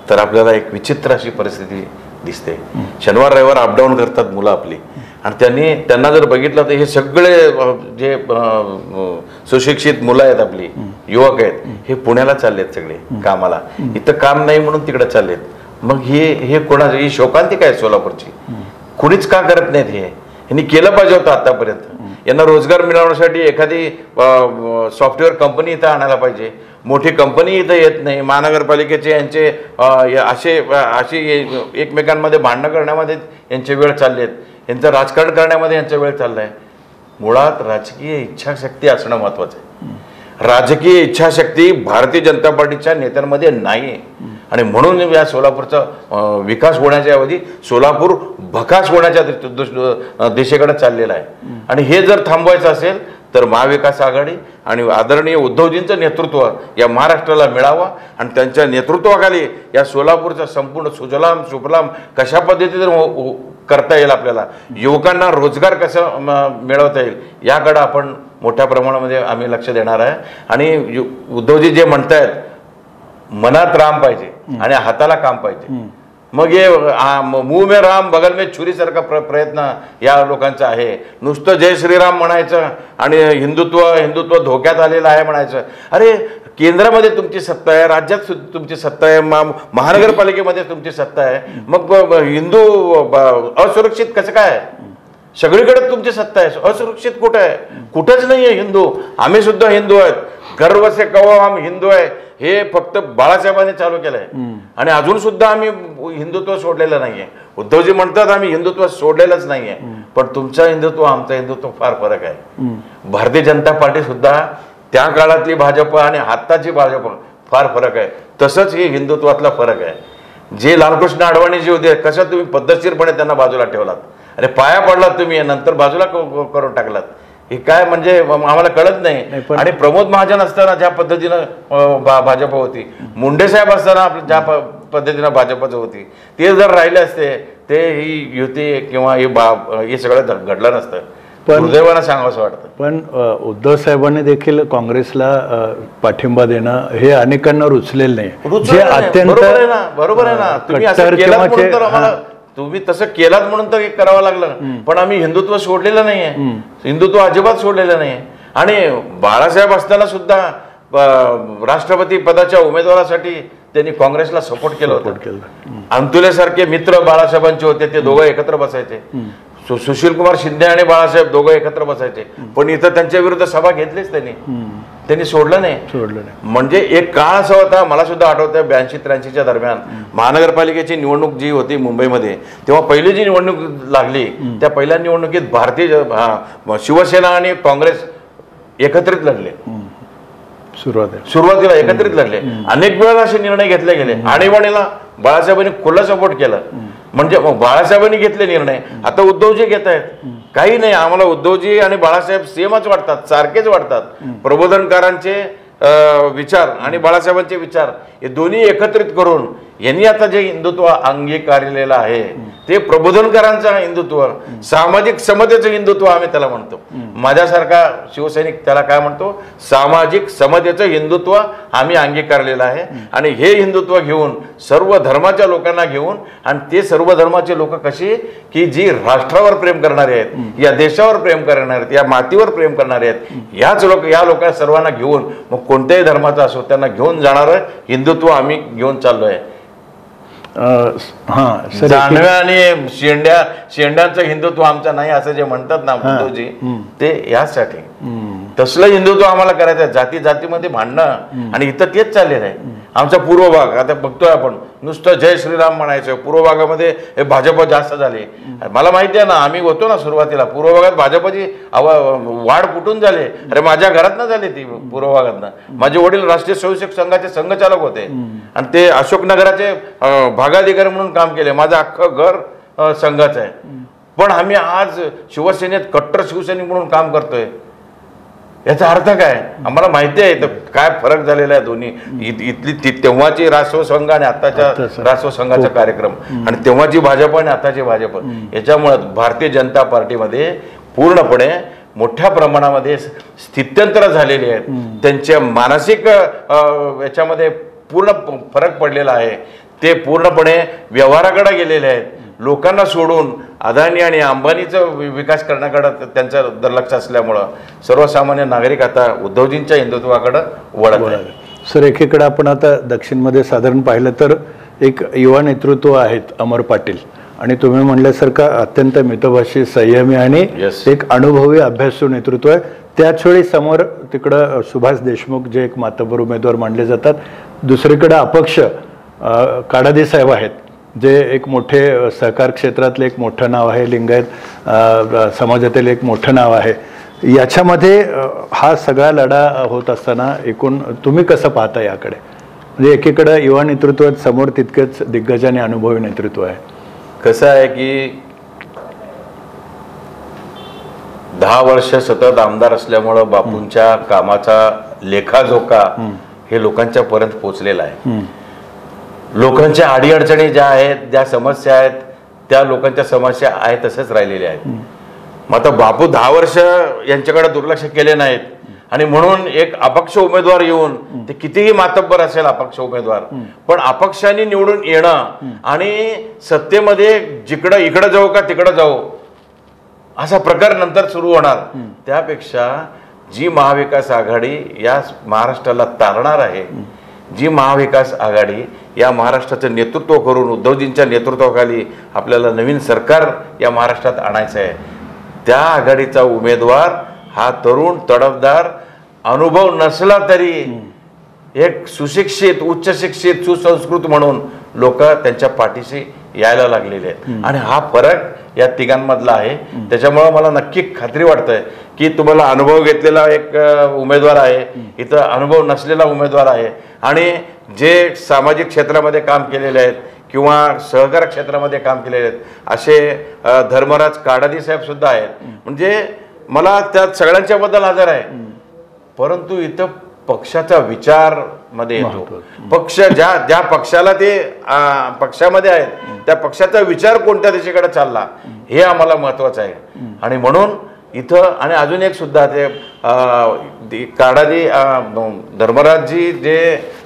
तर आपल्याला एक विचित्र अशी परिस्थिती दिसते. शनिवार रविवार अपडाऊन करतात मुलं आपली आणि त्यांना जर बघितलं तर हे सगळे जे सुशिक्षित मुलं आहेत आपली, युवक आहेत, हे पुण्याला चाललेत सगळे कामाला. इथं काम नाही म्हणून तिकडे चाललेत. मग हे कोणाची ही शोकांतिका आहे सोलापूरची. कुणीच का करत नाहीत? हे ह्यांनी केलं पाहिजे होतं आतापर्यंत. यांना रोजगार मिळवण्यासाठी एखादी सॉफ्टवेअर कंपनी इथं आणायला पाहिजे. मोठी कंपनी इथं येत नाही. महानगरपालिकेचे यांचे अशी एकमेकांमध्ये भांडणं करण्यामध्ये यांचे वेळ चालले आहेत. यांचं राजकारण करण्यामध्ये यांचा वेळ चालला आहे. मुळात राजकीय इच्छाशक्ती असणं महत्त्वाचं आहे. राजकीय इच्छाशक्ती भारतीय जनता पार्टीच्या नेत्यांमध्ये नाही आहे. आणि म्हणून या सोलापूरचा विकास होण्याच्या ऐवजी सोलापूर भकास होण्याच्या दिशेकडे चाललेला आहे. आणि हे जर थांबवायचं असेल तर महाविकास आघाडी आणि आदरणीय उद्धवजींचं नेतृत्व या महाराष्ट्राला मिळावं आणि त्यांच्या नेतृत्वाखाली या सोलापूरचा संपूर्ण सुजलाम सुफलाम कशा पद्धतीने करता येईल, आपल्याला युवकांना रोजगार कसं मिळवता येईल याकडे आपण मोठ्या प्रमाणामध्ये आम्ही लक्ष देणार आहे. आणि उद्धवजी जे म्हणतायत मनात राम पाहिजे आणि हाताला काम पाहिजे. मग हे मुंह में राम बगल में छुरी सारखा प्रयत्न या लोकांचा आहे. नुसतं जय श्रीराम म्हणायचं आणि हिंदुत्व धोक्यात आलेलं आहे म्हणायचं. अरे केंद्रामध्ये तुमची सत्ता आहे, राज्यात तुमची सत्ता आहे, महानगरपालिकेमध्ये तुमची सत्ता आहे. मग हिंदू असुरक्षित कसं काय? सगळीकडे तुमची सत्ता आहे. असुरक्षित कुठं आहे? कुठंच नाही आहे हिंदू. आम्ही सुद्धा हिंदू आहेत. गर्व से कहो हम हिंदू आहे हे फक्त बाळासाहेबांनी चालू केलंय. आणि अजून सुद्धा आम्ही हिंदुत्व सोडलेलं नाहीये. उद्धवजी म्हणतात आम्ही हिंदुत्व सोडलेलंच नाहीये. पण तुमचं हिंदुत्व आमचं हिंदुत्व फार फरक आहे. भारतीय जनता पार्टी सुद्धा त्या काळातली भाजप आणि आत्ताची भाजप फार फरक आहे. तसंच हे हिंदुत्वातला फरक आहे. जे लालकृष्ण अडवाणी जे होते कसं तुम्ही पद्धतशीरपणे त्यांना बाजूला ठेवलात. अरे पाया पडलात तुम्ही, नंतर बाजूला करून टाकलात. हे काय म्हणजे आम्हाला कळत नाही. आणि प्रमोद महाजन असताना ज्या पद्धतीनं भाजप होती, मुंडे साहेब असताना ज्या पद्धतीनं भाजपच होती, ते जर राहिले असते ते ही युती किंवा हे सगळं घडलं नसतं. दुर्दैवानं सांगावं वाटतं. पण उद्धव साहेबांनी देखील काँग्रेसला पाठिंबा देणं हे अनेकांना रुचलेलं नाही. जे अत्यंत बरोबर आहे ना. तुम्ही असं केलं म्हणून तर आम्हाला, तुम्ही तसं केलात म्हणून तर करावं लागलं. पण आम्ही हिंदुत्व सोडलेलं नाहीये. हिंदुत्व अजिबात सोडलेलं नाहीये. आणि बाळासाहेब असताना सुद्धा राष्ट्रपती पदाच्या उमेदवारासाठी त्यांनी काँग्रेसला सपोर्ट केलं होतं. अंतुलेसारखे मित्र बाळासाहेबांचे होते. ते दोघं एकत्र बसायचे. सुशील कुमार शिंदे आणि बाळासाहेब दोघं एकत्र बसायचे. पण इथं त्यांच्या विरुद्ध सभा घेतलीच त्यांनी सोडलं नाही. म्हणजे एक काळ असा होता, मला सुद्धा आठवतं 82-83च्या दरम्यान महानगरपालिकेची निवडणूक जी होती मुंबईमध्ये, तेव्हा पहिली जी निवडणूक लागली त्या पहिल्या निवडणुकीत भारतीय शिवसेना आणि काँग्रेस एकत्रित लढले. सुरुवातीला एकत्रित लढले. अनेक वेळा असे निर्णय घेतले गेले. आणीबाणीला बाळासाहेबांनी खुला सपोर्ट केला. म्हणजे बाळासाहेबांनी घेतले निर्णय. आता उद्धवजी घेत आहेत. काही नाही, आम्हाला उद्धवजी आणि बाळासाहेब सेमच वाटतात, सारखेच वाटतात. प्रबोधनकारांचे विचार आणि बाळासाहेबांचे विचार हे दोन्ही एकत्रित करून यांनी आता जे हिंदुत्व अंगीकारलेलं आहे ते प्रबोधनकारांचं हिंदुत्व, सामाजिक समतेचं हिंदुत्व आम्ही त्याला म्हणतो. माझ्यासारखा शिवसैनिक त्याला काय म्हणतो? सामाजिक समतेचं हिंदुत्व आम्ही अंगीकारलेलं आहे. आणि हे हिंदुत्व घेऊन सर्व धर्माच्या लोकांना घेऊन, आणि ते सर्व धर्माचे लोक कशी की जी राष्ट्रावर प्रेम करणारे आहेत, या देशावर प्रेम करणारे आहेत, या मातीवर प्रेम करणारे आहेत, या लोकांना सर्वांना घेऊन, मग कोणत्याही धर्माचा असो त्यांना घेऊन जाणारं हिंदुत्व आम्ही घेऊन चाललोय. जानव्या आणि शेंड्यांचं हिंदुत्व आमचं नाही असं जे म्हणतात ना उद्धवजी, ते यासाठी तसलं हिंदुत्व आम्हाला करायचं आहे. जाती जातीमध्ये भांडणं आणि इथं तेच चाललेलं आहे. आमचा पूर्व भाग आता बघतोय आपण, नुसतं जय श्रीराम म्हणायचं. पूर्व भागामध्ये हे भाजप जास्त झाले. मला माहिती आहे ना, आम्ही होतो ना सुरुवातीला पूर्व भागात भाजपची वाढ कुठून झाली? अरे माझ्या घरातनं झाली ती. पूर्व भागातनं माझे वडील राष्ट्रीय स्वयंसेवक संघाचे संघचालक होते आणि ते अशोकनगराचे भागाधिकारी म्हणून काम केले. माझं अख्खं घर संघाचं आहे. पण आम्ही आज शिवसेनेत कट्टर शिवसैनिक म्हणून काम करतोय. याचा अर्थ काय? आम्हाला माहिती आहे काय फरक झालेला आहे दोन्ही. इथली तेव्हाची राष्ट्रीय संघ आणि आताच्या राष्ट्रीय संघाचा कार्यक्रम, आणि तेव्हाची भाजप आणि आताची भाजप, याच्यामुळे भारतीय जनता पार्टीमध्ये पूर्णपणे मोठ्या प्रमाणामध्ये स्थित्यंतर झालेली आहेत. त्यांच्या मानसिक याच्यामध्ये पूर्ण फरक पडलेला आहे. ते पूर्णपणे व्यवहाराकडे गेलेले आहेत. लोकांना सोडून अदानी आणि अंबानीचं विकास करण्याकडे त्यांचं दुर्लक्ष असल्यामुळं सर्वसामान्य नागरिक आता उद्धवजींच्या हिंदुत्वाकडे वळत आहे. सर, एकीकडे आपण आता दक्षिणमध्ये साधारण पाहिलं तर एक युवा नेतृत्व आहेत अमर पाटील, आणि तुम्ही म्हणल्यासारखं अत्यंत मितभाषी, संयमी आणि Yes. एक अनुभवी अभ्यासू नेतृत्व आहे. त्याचवेळी समोर तिकडं सुभाष देशमुख जे एक मातब्बर उमेदवार मानले जातात, दुसरीकडे अपक्ष काडादी साहेब आहेत, जे एक मोठे सहकार क्षेत्रातले एक मोठं नाव आहे, लिंगायत समाजातील एक मोठं नाव आहे. याच्यामध्ये हा सगळा लढा होत असताना एकूण तुम्ही कसं पाहता याकडे? म्हणजे एकीकडे युवा नेतृत्व आहेत, समोर तितकेच दिग्गज आणि अनुभवी नेतृत्व आहे. कसं आहे की 10 वर्ष सतत आमदार असल्यामुळं बापूंच्या कामाचा लेखाजोखा हे लोकांच्या पर्यंत पोहोचलेला आहे. लोकांच्या अडीअडचणी ज्या आहेत, ज्या समस्या आहेत, त्या लोकांच्या समस्या आहेत तसंच राहिलेल्या आहेत. मग आता बापू 10 वर्ष यांच्याकडे दुर्लक्ष केले नाहीत आणि म्हणून एक अपक्ष उमेदवार येऊन, ते कितीही मातब्बर असेल अपक्ष उमेदवार, पण अपक्षाने निवडून येणं आणि सत्तेमध्ये इकडं जाऊ का तिकडं जाऊ असा प्रकार नंतर सुरू होणार. त्यापेक्षा जी महाविकास आघाडी या महाराष्ट्राला तारणार आहे, जी महाविकास आघाडी या महाराष्ट्राचं नेतृत्व करून उद्धवजींच्या नेतृत्वाखाली आपल्याला नवीन सरकार या महाराष्ट्रात आणायचं आहे, त्या आघाडीचा उमेदवार हा तरुण, तडफदार, अनुभव नसला तरी एक सुशिक्षित, उच्च शिक्षित, सुसंस्कृत म्हणून लोक त्यांच्या पाठीशी यायला लागलेले आहेत. आणि हा फरक या तिघांमधला आहे. त्याच्यामुळे मला नक्की खात्री वाटतंय की तुम्हाला अनुभव घेतलेला एक उमेदवार आहे, इथं अनुभव नसलेला उमेदवार आहे, आणि जे सामाजिक क्षेत्रामध्ये काम केलेले आहेत किंवा सहकार क्षेत्रामध्ये काम केलेले आहेत असे धर्मराज काडादी साहेब सुद्धा आहेत. म्हणजे मला त्या सगळ्यांच्या बद्दल आदर आहे. परंतु इथं पक्षाचा विचार मध्ये येतो. पक्ष ज्या पक्षाला ते पक्षामध्ये आहेत, त्या पक्षाचा विचार कोणत्या दिशेकडे चालला हे आम्हाला महत्वाचं आहे. आणि म्हणून इथं आणि अजून एक सुद्धा ते काडादी धर्मराजजी जे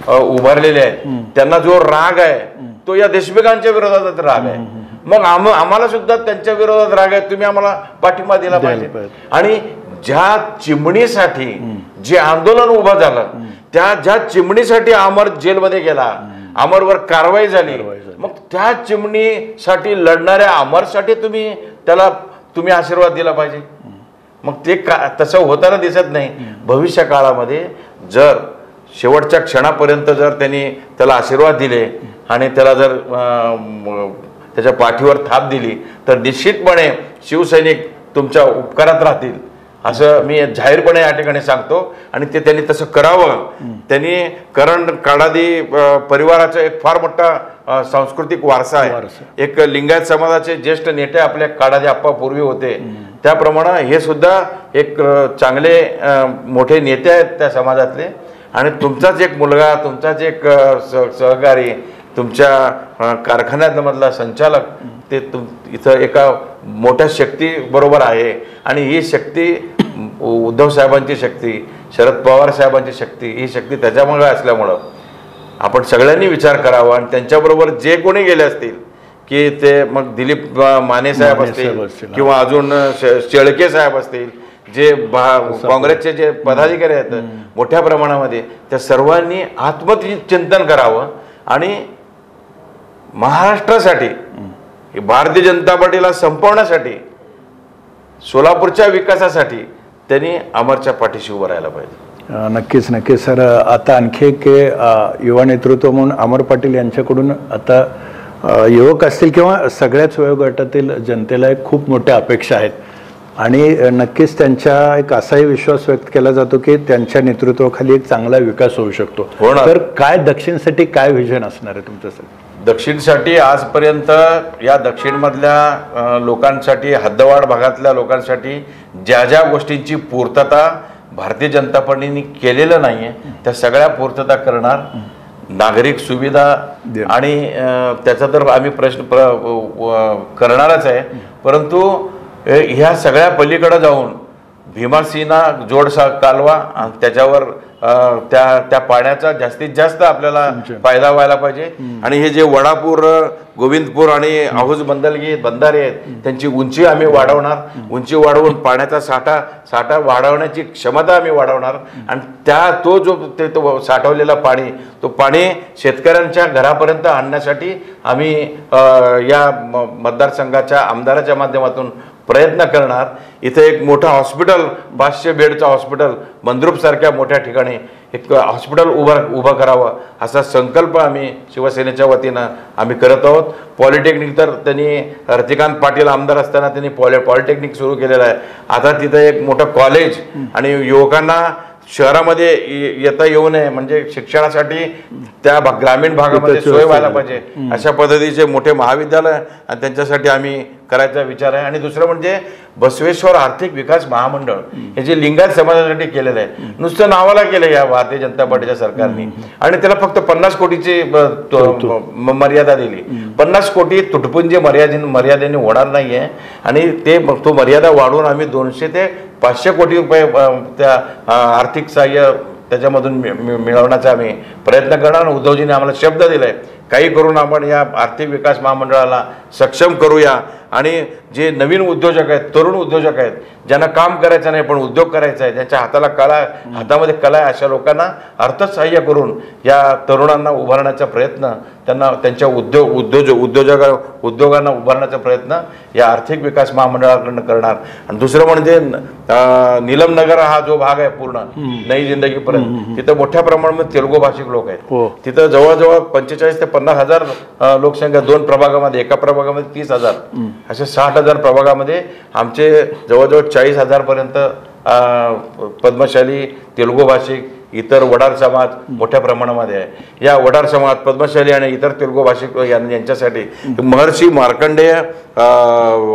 उभारलेले आहेत, त्यांना जो राग आहे तो या देशमुखांच्या विरोधात राग आहे. मग आम्हाला सुद्धा त्यांच्या विरोधात राग आहे, तुम्ही आम्हाला पाठिंबा दिला पाहिजे. आणि ज्या चिमणीसाठी जे आंदोलन उभं झालं, ज्या चिमणीसाठी अमर जेलमध्ये गेला, अमरवर कारवाई झाली, मग त्या चिमणीसाठी लढणाऱ्या अमरसाठी तुम्ही आशीर्वाद दिला पाहिजे. मग ते तसं होताना दिसत नाही. भविष्य काळामध्ये जर शेवटच्या क्षणापर्यंत जर त्यांनी त्याला आशीर्वाद दिले आणि त्याला जर त्याच्या पाठीवर थाप दिली तर निश्चितपणे शिवसैनिक तुमच्या उपकारात राहतील असं मी जाहीरपणे या ठिकाणी सांगतो. आणि ते त्यांनी तसं करावं. त्यांनी काडादी परिवाराचा एक फार मोठा सांस्कृतिक वारसा आहे. एक लिंगायत समाजाचे ज्येष्ठ नेते आपल्या काडादी आप्पा पूर्वी होते, त्याप्रमाणे हे सुद्धा एक चांगले मोठे नेते आहेत त्या समाजातले. आणि तुमचाच एक मुलगा, तुमचाच एक सहकारी, तुमच्या कारखान्यामधला संचालक ते इथं एका मोठ्या शक्ती बरोबर आहे. आणि ही शक्ती उद्धव साहेबांची शक्ती, शरद पवार साहेबांची शक्ती, ही शक्ती त्याच्यामुळे असल्यामुळं आपण सगळ्यांनी विचार करावा. आणि त्यांच्याबरोबर जे कोणी गेले असतील की ते मग दिलीप माने साहेब असतील किंवा अजून शेळके साहेब असतील, जे काँग्रेसचे जे पदाधिकारी आहेत मोठ्या प्रमाणामध्ये, त्या सर्वांनी आत्मचिंतन करावं आणि महाराष्ट्रासाठी, भारतीय जनता पार्टीला संपवण्यासाठी, सोलापूरच्या विकासासाठी त्यांनी अमरच्या पाठीशी उभं राहायला पाहिजे. नक्कीच नक्कीच सर. आता आणखी एक युवा नेतृत्व म्हणून अमर पाटील यांच्याकडून आता युवक असतील किंवा सगळ्याच वयोगटातील जनतेला एक खूप मोठ्या अपेक्षा आहेत आणि नक्कीच त्यांच्या एक असाही विश्वास व्यक्त केला जातो की त्यांच्या नेतृत्वाखाली एक चांगला विकास होऊ शकतो. तर काय दक्षिणसाठी काय व्हिजन असणार आहे तुमच्यासाठी? दक्षिणसाठी आजपर्यंत या दक्षिणमधल्या लोकांसाठी, हद्दवाढ भागातल्या लोकांसाठी ज्या ज्या गोष्टींची पूर्तता भारतीय जनता पार्टीने केलेलं नाही आहे त्या सगळ्या पूर्तता करणार. नागरिक सुविधा आणि त्याचा तर आम्ही प्रश्न करणारच आहे. परंतु ह्या सगळ्या पलीकडे जाऊन भीमासिना जोड कालवा आणि त्याच्यावर त्या पाण्याचा जास्तीत जास्त आपल्याला फायदा व्हायला पाहिजे. आणि हे जे वडापूर, गोविंदपूर आणि आहुज बंदलगी बंधारे आहेत त्यांची उंची आम्ही वाढवणार. उंची वाढवून पाण्याचा साठा वाढवण्याची क्षमता आम्ही वाढवणार. आणि तो साठवलेला तो पाणी शेतकऱ्यांच्या घरापर्यंत आणण्यासाठी आम्ही या मतदारसंघाच्या आमदाराच्या माध्यमातून प्रयत्न करणार. इथे एक मोठं हॉस्पिटल, 500 बेडचं हॉस्पिटल मंद्रुप सारख्या मोठ्या ठिकाणी एक हॉस्पिटल उभं करावं असा संकल्प आम्ही शिवसेनेच्या वतीनं आम्ही करत आहोत. पॉलिटेक्निक तर त्यांनी रतिकांत पाटील आमदार असताना त्यांनी पॉलिटेक्निक सुरू केलेलं आहे. आता तिथं एक मोठं कॉलेज आणि युवकांना शहरामध्ये येता येऊ नये म्हणजे शिक्षणासाठी त्या ग्रामीण भागामध्ये सोय व्हायला पाहिजे अशा पद्धतीचे मोठे महाविद्यालय आणि त्यांच्यासाठी आम्ही करायचा विचार आहे. आणि दुसरं म्हणजे बसवेश्वर आर्थिक विकास महामंडळ हे जे लिंगायत समाजासाठी केलेलं आहे, नुसतं नावाला केलं या भारतीय जनता पार्टीच्या सरकारने आणि त्याला फक्त 50 कोटीची मर्यादा दिली. 50 कोटी तुटपुंजी मर्यादेने होणार नाहीये आणि तो मर्यादा वाढवून आम्ही 200 ते 500 कोटी रुपये त्या आर्थिक सहाय्य त्याच्यामधून मिळवण्याचा आम्ही प्रयत्न करणार. उद्धवजींनी आम्हाला शब्द दिलाय काही करून आपण या आर्थिक विकास महामंडळाला सक्षम करूया. आणि जे नवीन उद्योजक आहेत, तरुण उद्योजक आहेत, ज्यांना काम करायचं नाही पण उद्योग करायचा आहे, ज्यांच्या हातामध्ये कला आहे, अशा लोकांना अर्थसहाय्य करून या तरुणांना उभारण्याचा प्रयत्न, त्यांच्या उद्योगांना उभारण्याचा प्रयत्न या आर्थिक विकास महामंडळाकडून करणार. आणि दुसरं म्हणजे नीलमनगर हा जो भाग आहे पूर्ण नई जिंदगीपर्यंत, तिथं मोठ्या प्रमाणात तेलुगू भाषिक लोक आहेत. तिथं जवळजवळ 45 ते 50 हजार लोकसंख्या 2 प्रभागामध्ये, एका प्रभागामध्ये 30,000 असे 60,000 प्रभागामध्ये आमचे जवळजवळ 40,000 पर्यंत पद्मशाली तेलुगू भाषिक इतर वडार समाज मोठ्या प्रमाणामध्ये आहे. या वडार समाज, पद्मशाली आणि इतर तेलुगू भाषिक यांच्यासाठी महर्षी मार्कंडेय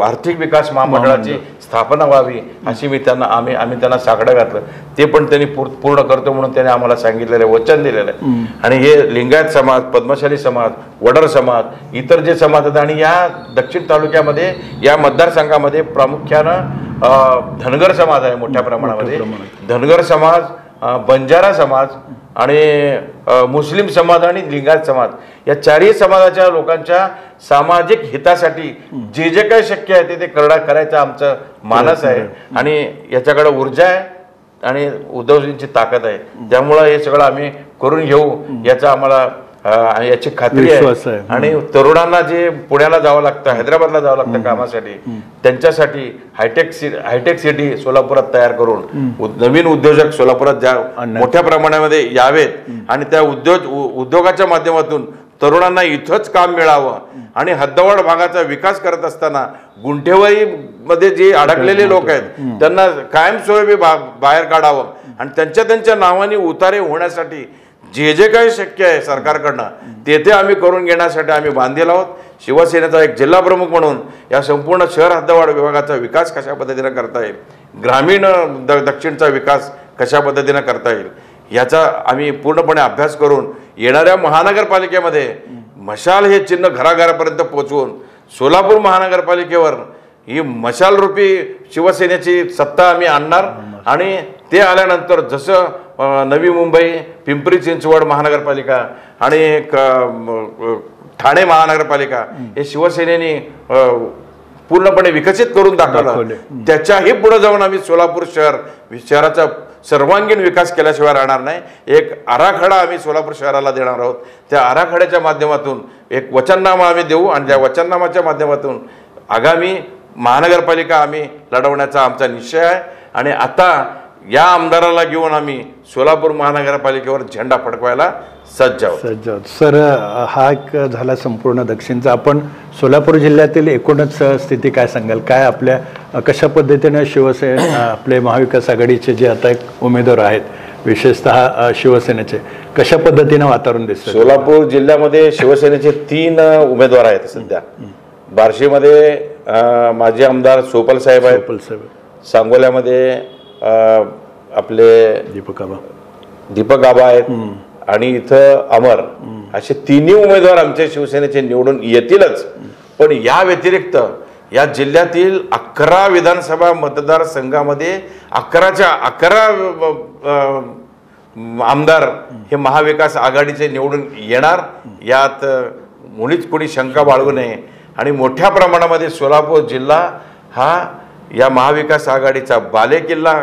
आर्थिक विकास महामंडळाची स्थापना व्हावी अशी आम्ही त्यांना साकडं घातलं. ते पण त्यांनी पूर्ण करतो म्हणून त्यांनी आम्हाला सांगितलेलं आहे, वचन दिलेलं आहे. आणि हे लिंगायत समाज, पद्मशाली समाज, वडार समाज, इतर जे समाज आहेत आणि या दक्षिण तालुक्यामध्ये या मतदारसंघामध्ये प्रामुख्यानं धनगर समाज आहे मोठ्या प्रमाणामध्ये. धनगर समाज, बंजारा समाज आणि मुस्लिम समाज आणि लिंगायत समाज या चारही समाजाच्या लोकांच्या सामाजिक हितासाठी जे जे काही शक्य आहे ते करायचं आमचं मानस आहे. आणि याच्याकडे ऊर्जा आहे आणि उद्धवजींची ताकद आहे. त्यामुळं हे सगळं आम्ही करून घेऊ याचा आम्हाला याची खात्री आहे. आणि तरुणांना जे पुण्याला जावं लागतं, हैदराबादला जावं लागतं कामासाठी, त्यांच्यासाठी हायटेक सिटी सोलापुरात तयार करून नवीन उद्योजक सोलापुरात मोठ्या प्रमाणामध्ये यावेत आणि त्या उद्योगाच्या माध्यमातून तरुणांना इथंच काम मिळावं. आणि हद्दवाढ भागाचा विकास करत असताना गुंठेवारीमध्ये जे अडकलेले लोक आहेत त्यांना कायमस्वरूपी बाहेर काढावं आणि त्यांच्या नावाने उतारे होण्यासाठी जे जे काही शक्य आहे सरकारकडनं ते आम्ही करून घेण्यासाठी आम्ही बांधील आहोत. शिवसेनेचा एक जिल्हा प्रमुख म्हणून या संपूर्ण शहर हद्दवाढ विभागाचा विकास कशा पद्धतीने करता येईल, ग्रामीण दक्षिणचा विकास कशा पद्धतीने करता येईल याचा आम्ही पूर्णपणे अभ्यास करून येणाऱ्या महानगरपालिकेमध्ये मशाल हे चिन्ह घराघरापर्यंत पोहोचवून सोलापूर महानगरपालिकेवर ही मशालरूपी शिवसेनेची सत्ता आम्ही आणणार. आणि ते आल्यानंतर जसं नवी मुंबई, पिंपरी चिंचवड महानगरपालिका आणि ठाणे महानगरपालिका हे शिवसेनेने पूर्णपणे विकसित करून दाखवलं, त्याच्याही पुढे जाऊन आम्ही सोलापूर शहराचा सर्वांगीण विकास केल्याशिवाय राहणार नाही. एक आराखडा आम्ही सोलापूर शहराला देणार आहोत. त्या आराखड्याच्या माध्यमातून एक वचननामा आम्ही देऊ आणि त्या वचननामाच्या माध्यमातून आगामी महानगरपालिका आम्ही लढवण्याचा आमचा निश्चय आहे. आणि आता या आमदाराला घेऊन आम्ही सोलापूर महानगरपालिकेवर झेंडा फडकवायला सज्ज आहोत. सर, हा एक झाला संपूर्ण दक्षिणचा. आपण सोलापूर जिल्ह्यातील एकूणच स्थिती काय सांगाल? काय आपल्या कशा पद्धतीने शिवसेना, आपले महाविकास आघाडीचे जे आता एक उमेदवार आहेत, विशेषतः शिवसेनेचे, कशा पद्धतीने वातावरण दिसतं? सोलापूर जिल्ह्यामध्ये शिवसेनेचे 3 उमेदवार आहेत सध्या. बार्शीमध्ये माजी आमदार सोपल साहेब आहेत, सांगोल्यामध्ये आपले दीपक आबा आहेत आणि इथं अमर, असे 3 उमेदवार आमचे शिवसेनेचे निवडून येतीलच. पण या व्यतिरिक्त या जिल्ह्यातील 11 विधानसभा मतदारसंघामध्ये 11च्या 11 आमदार हे महाविकास आघाडीचे निवडून येणार, यात मुळीच कोणी शंका बाळगू नये. आणि मोठ्या प्रमाणामध्ये सोलापूर जिल्हा हा या महाविकास आघाडीचा बालेकिल्ला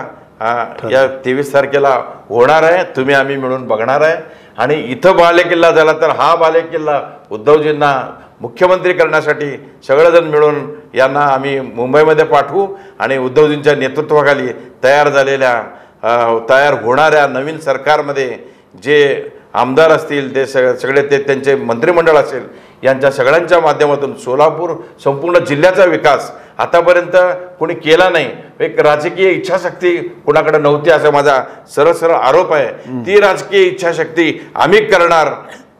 या 23 तारखेला होणार आहे. तुम्ही आम्ही मिळून बघणार आहे. आणि इथं बालेकिल्ला झाला तर हा बालेकिल्ला उद्धवजींना मुख्यमंत्री करण्यासाठी सगळेजण मिळून यांना आम्ही मुंबईमध्ये पाठवू. आणि उद्धवजींच्या नेतृत्वाखाली तयार होणाऱ्या नवीन सरकारमध्ये जे आमदार असतील ते सगळे ते त्यांचे मंत्रिमंडळ असेल, यांच्या सगळ्यांच्या माध्यमातून सोलापूर संपूर्ण जिल्ह्याचा विकास आतापर्यंत कोणी केला नाही. एक राजकीय इच्छाशक्ती कोणाकडे नव्हती असा माझा सरळ आरोप आहे. ती राजकीय इच्छाशक्ती आम्ही करणार.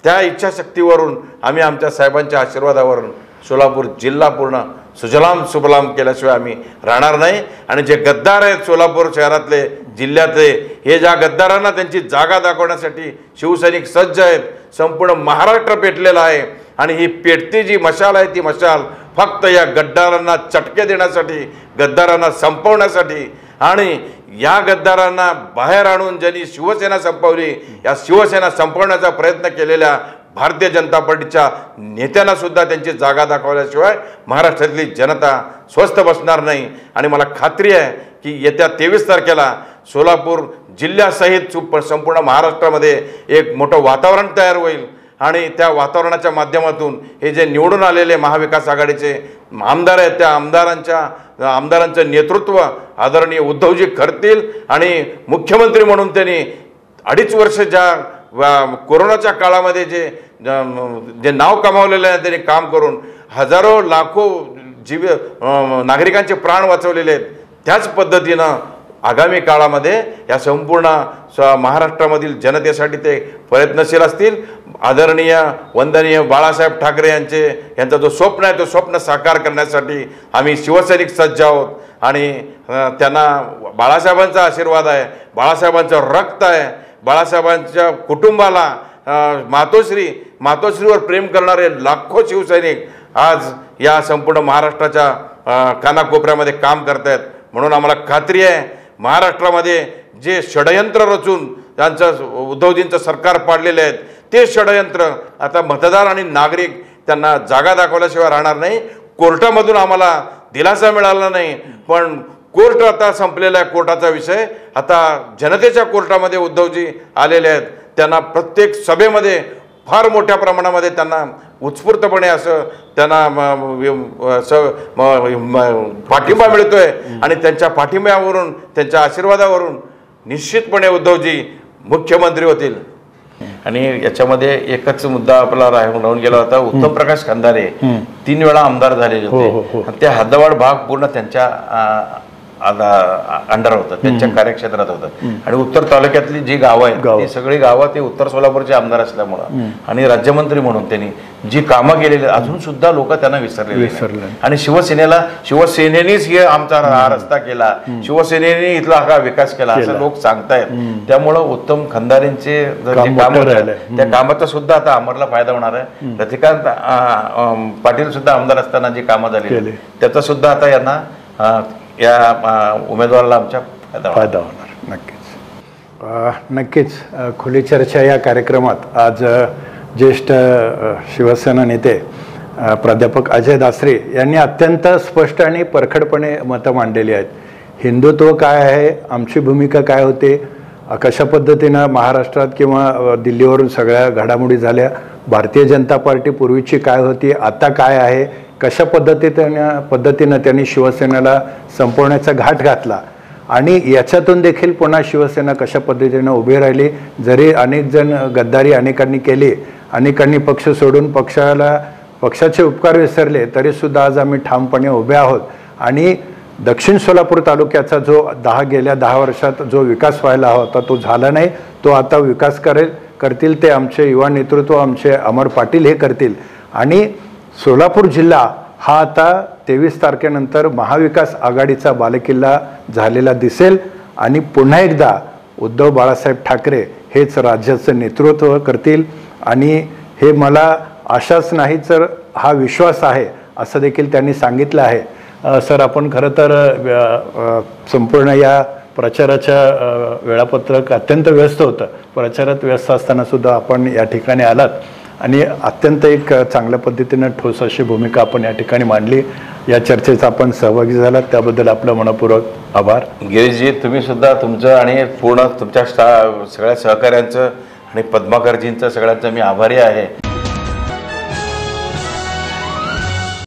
त्या इच्छाशक्तीवरून आम्ही आमच्या साहेबांच्या आशीर्वादावरून सोलापूर जिल्हा पूर्ण सुजलाम सुफलाम केल्याशिवाय आम्ही राहणार नाही. आणि जे गद्दार आहेत सोलापूर शहरातले, जिल्ह्यातले, हे ज्या गद्दारांना त्यांची जागा दाखवण्यासाठी शिवसैनिक सज्ज आहेत. संपूर्ण महाराष्ट्र पेटलेला आहे. आणि ही पेटती जी मशाल आहे ती मशाल फक्त या गद्दारांना चटके देण्यासाठी, गद्दारांना संपवण्यासाठी आणि या गद्दारांना बाहेर आणून ज्यांनी शिवसेना संपवली, या शिवसेना संपवण्याचा प्रयत्न केलेल्या भारतीय जनता पार्टीच्या नेत्यांना सुद्धा त्यांची जागा दाखवल्याशिवाय महाराष्ट्रातली जनता स्वस्थ बसणार नाही. आणि मला खात्री आहे की येत्या 23 तारखेला सोलापूर जिल्ह्यासहित संपूर्ण महाराष्ट्रामध्ये एक मोठं वातावरण तयार होईल. आणि त्या वातावरणाच्या माध्यमातून हे जे निवडून आलेले महाविकास आघाडीचे आमदार आहेत, त्या आमदारांचं नेतृत्व आदरणीय उद्धवजी करतील. आणि मुख्यमंत्री म्हणून त्यांनी 2.5 वर्ष ज्या कोरोनाच्या काळामध्ये जे नाव कमावलेलं आहे, त्यांनी काम करून हजारो लाखो नागरिकांचे प्राण वाचवलेले आहेत. त्याच पद्धतीनं आगामी काळामध्ये या संपूर्ण महाराष्ट्रामधील जनतेसाठी ते प्रयत्नशील असतील. आदरणीय वंदनीय बाळासाहेब ठाकरे यांचा जो स्वप्न आहे, तो स्वप्न साकार करण्यासाठी आम्ही शिवसैनिक सज्ज आहोत. आणि त्यांना बाळासाहेबांचा आशीर्वाद आहे, बाळासाहेबांचं रक्त आहे. बाळासाहेबांच्या कुटुंबाला मातोश्रीवर प्रेम करणारे लाखो शिवसैनिक आज या संपूर्ण महाराष्ट्राच्या कानाकोपऱ्यामध्ये काम करत आहेत. म्हणून आम्हाला खात्री आहे महाराष्ट्रामध्ये जे षडयंत्र रचून त्यांचं उद्धवजींचं सरकार पाडलेले आहेत, ते षडयंत्र आता मतदार आणि नागरिक त्यांना जागा दाखवल्याशिवाय राहणार नाही. कोर्टामधून आम्हाला दिलासा मिळाला नाही, पण कोर्ट आता संपलेला आहे. कोर्टाचा विषय आता जनतेच्या कोर्टामध्ये उद्धवजी आलेले आहेत. त्यांना प्रत्येक सभेमध्ये फार मोठ्या प्रमाणामध्ये त्यांना उत्स्फूर्तपणे असं त्यांना पाठिंबा मिळतोय. आणि त्यांच्या पाठिंब्यावरून, त्यांच्या आशीर्वादावरून निश्चितपणे उद्धवजी मुख्यमंत्री होतील. आणि याच्यामध्ये एकच मुद्दा आपला राहून गेला होता. उत्तम प्रकाश खंदारे 3 वेळा आमदार झालेले होते. त्या हद्दवाढ भाग पूर्ण त्यांच्या अंडर होतं, त्यांच्या कार्यक्षेत्रात होतं. आणि उत्तर तालुक्यातली जी गावं आहेत ती सगळी गावं ते उत्तर सोलापूरचे आमदार असल्यामुळं आणि राज्यमंत्री म्हणून त्यांनी जी कामं केलेली अजून सुद्धा लोक त्यांना विसरले. आणि शिवसेनेनेच हे आमचा हा रस्ता केला, शिवसेनेने इथला हा विकास केला असं लोक सांगतायत. त्यामुळं उत्तम खंदारेंचे जे काम त्या कामाचा सुद्धा आता अमरला फायदा होणार आहे. रतिकांत पाटील सुद्धा आमदार असताना जी कामं झाली त्याचा सुद्धा आता यांना या उमेदवाराला आमच्या फायदा होणार. नक्कीच खुली चर्चा या कार्यक्रमात आज ज्येष्ठ शिवसेना नेते प्राध्यापक अजय दासरे यांनी अत्यंत स्पष्ट आणि परखडपणे मतं मांडलेली आहेत. हिंदुत्व काय आहे, आमची भूमिका काय होते, कशा पद्धतीनं महाराष्ट्रात किंवा दिल्लीवरून सगळ्या घडामोडी झाल्या, भारतीय जनता पार्टी पूर्वीची काय होती, आता काय आहे, कशा पद्धतीनं त्यांनी शिवसेनेला संपवण्याचा घाट घातला. आणि याच्यातून देखील पुन्हा शिवसेना कशा पद्धतीनं उभी राहिली. जरी अनेक जण गद्दारी अनेकांनी केली, अनेकांनी पक्ष सोडून पक्षाचे उपकार विसरले, तरीसुद्धा आज आम्ही ठामपणे उभे आहोत. आणि दक्षिण सोलापूर तालुक्याचा जो गेल्या 10 वर्षात जो विकास व्हायला होता तो झाला नाही. तो आता विकास करतील ते आमचे युवा नेतृत्व, आमचे अमर पाटील हे करतील. आणि सोलापूर जिल्हा हा आता 23 तारखेनंतर महाविकास आघाडीचा बालेकिल्ला झालेला दिसेल. आणि पुन्हा एकदा उद्धव बाळासाहेब ठाकरे हेच राज्याचं नेतृत्व करतील. आणि हे मला आशाच नाही तर हा विश्वास आहे असं देखील त्यांनी सांगितलं आहे. सर आपण खरं तर संपूर्ण या प्रचाराच्या वेळापत्रक अत्यंत व्यस्त होतं. प्रचारात व्यस्त असताना सुद्धा आपण या ठिकाणी आलात आणि अत्यंत एक चांगल्या पद्धतीनं ठोस अशी भूमिका आपण या ठिकाणी मांडली. या चर्चेचा आपण सहभागी झालात त्याबद्दल आपलं मनपूर्वक आभार. गिरीशजी, तुम्ही सुद्धा तुमचं आणि पूर्ण तुमच्या सगळ्या सहकाऱ्यांचं आणि पद्माकरजींचं सगळ्यांचं मी आभारी आहे.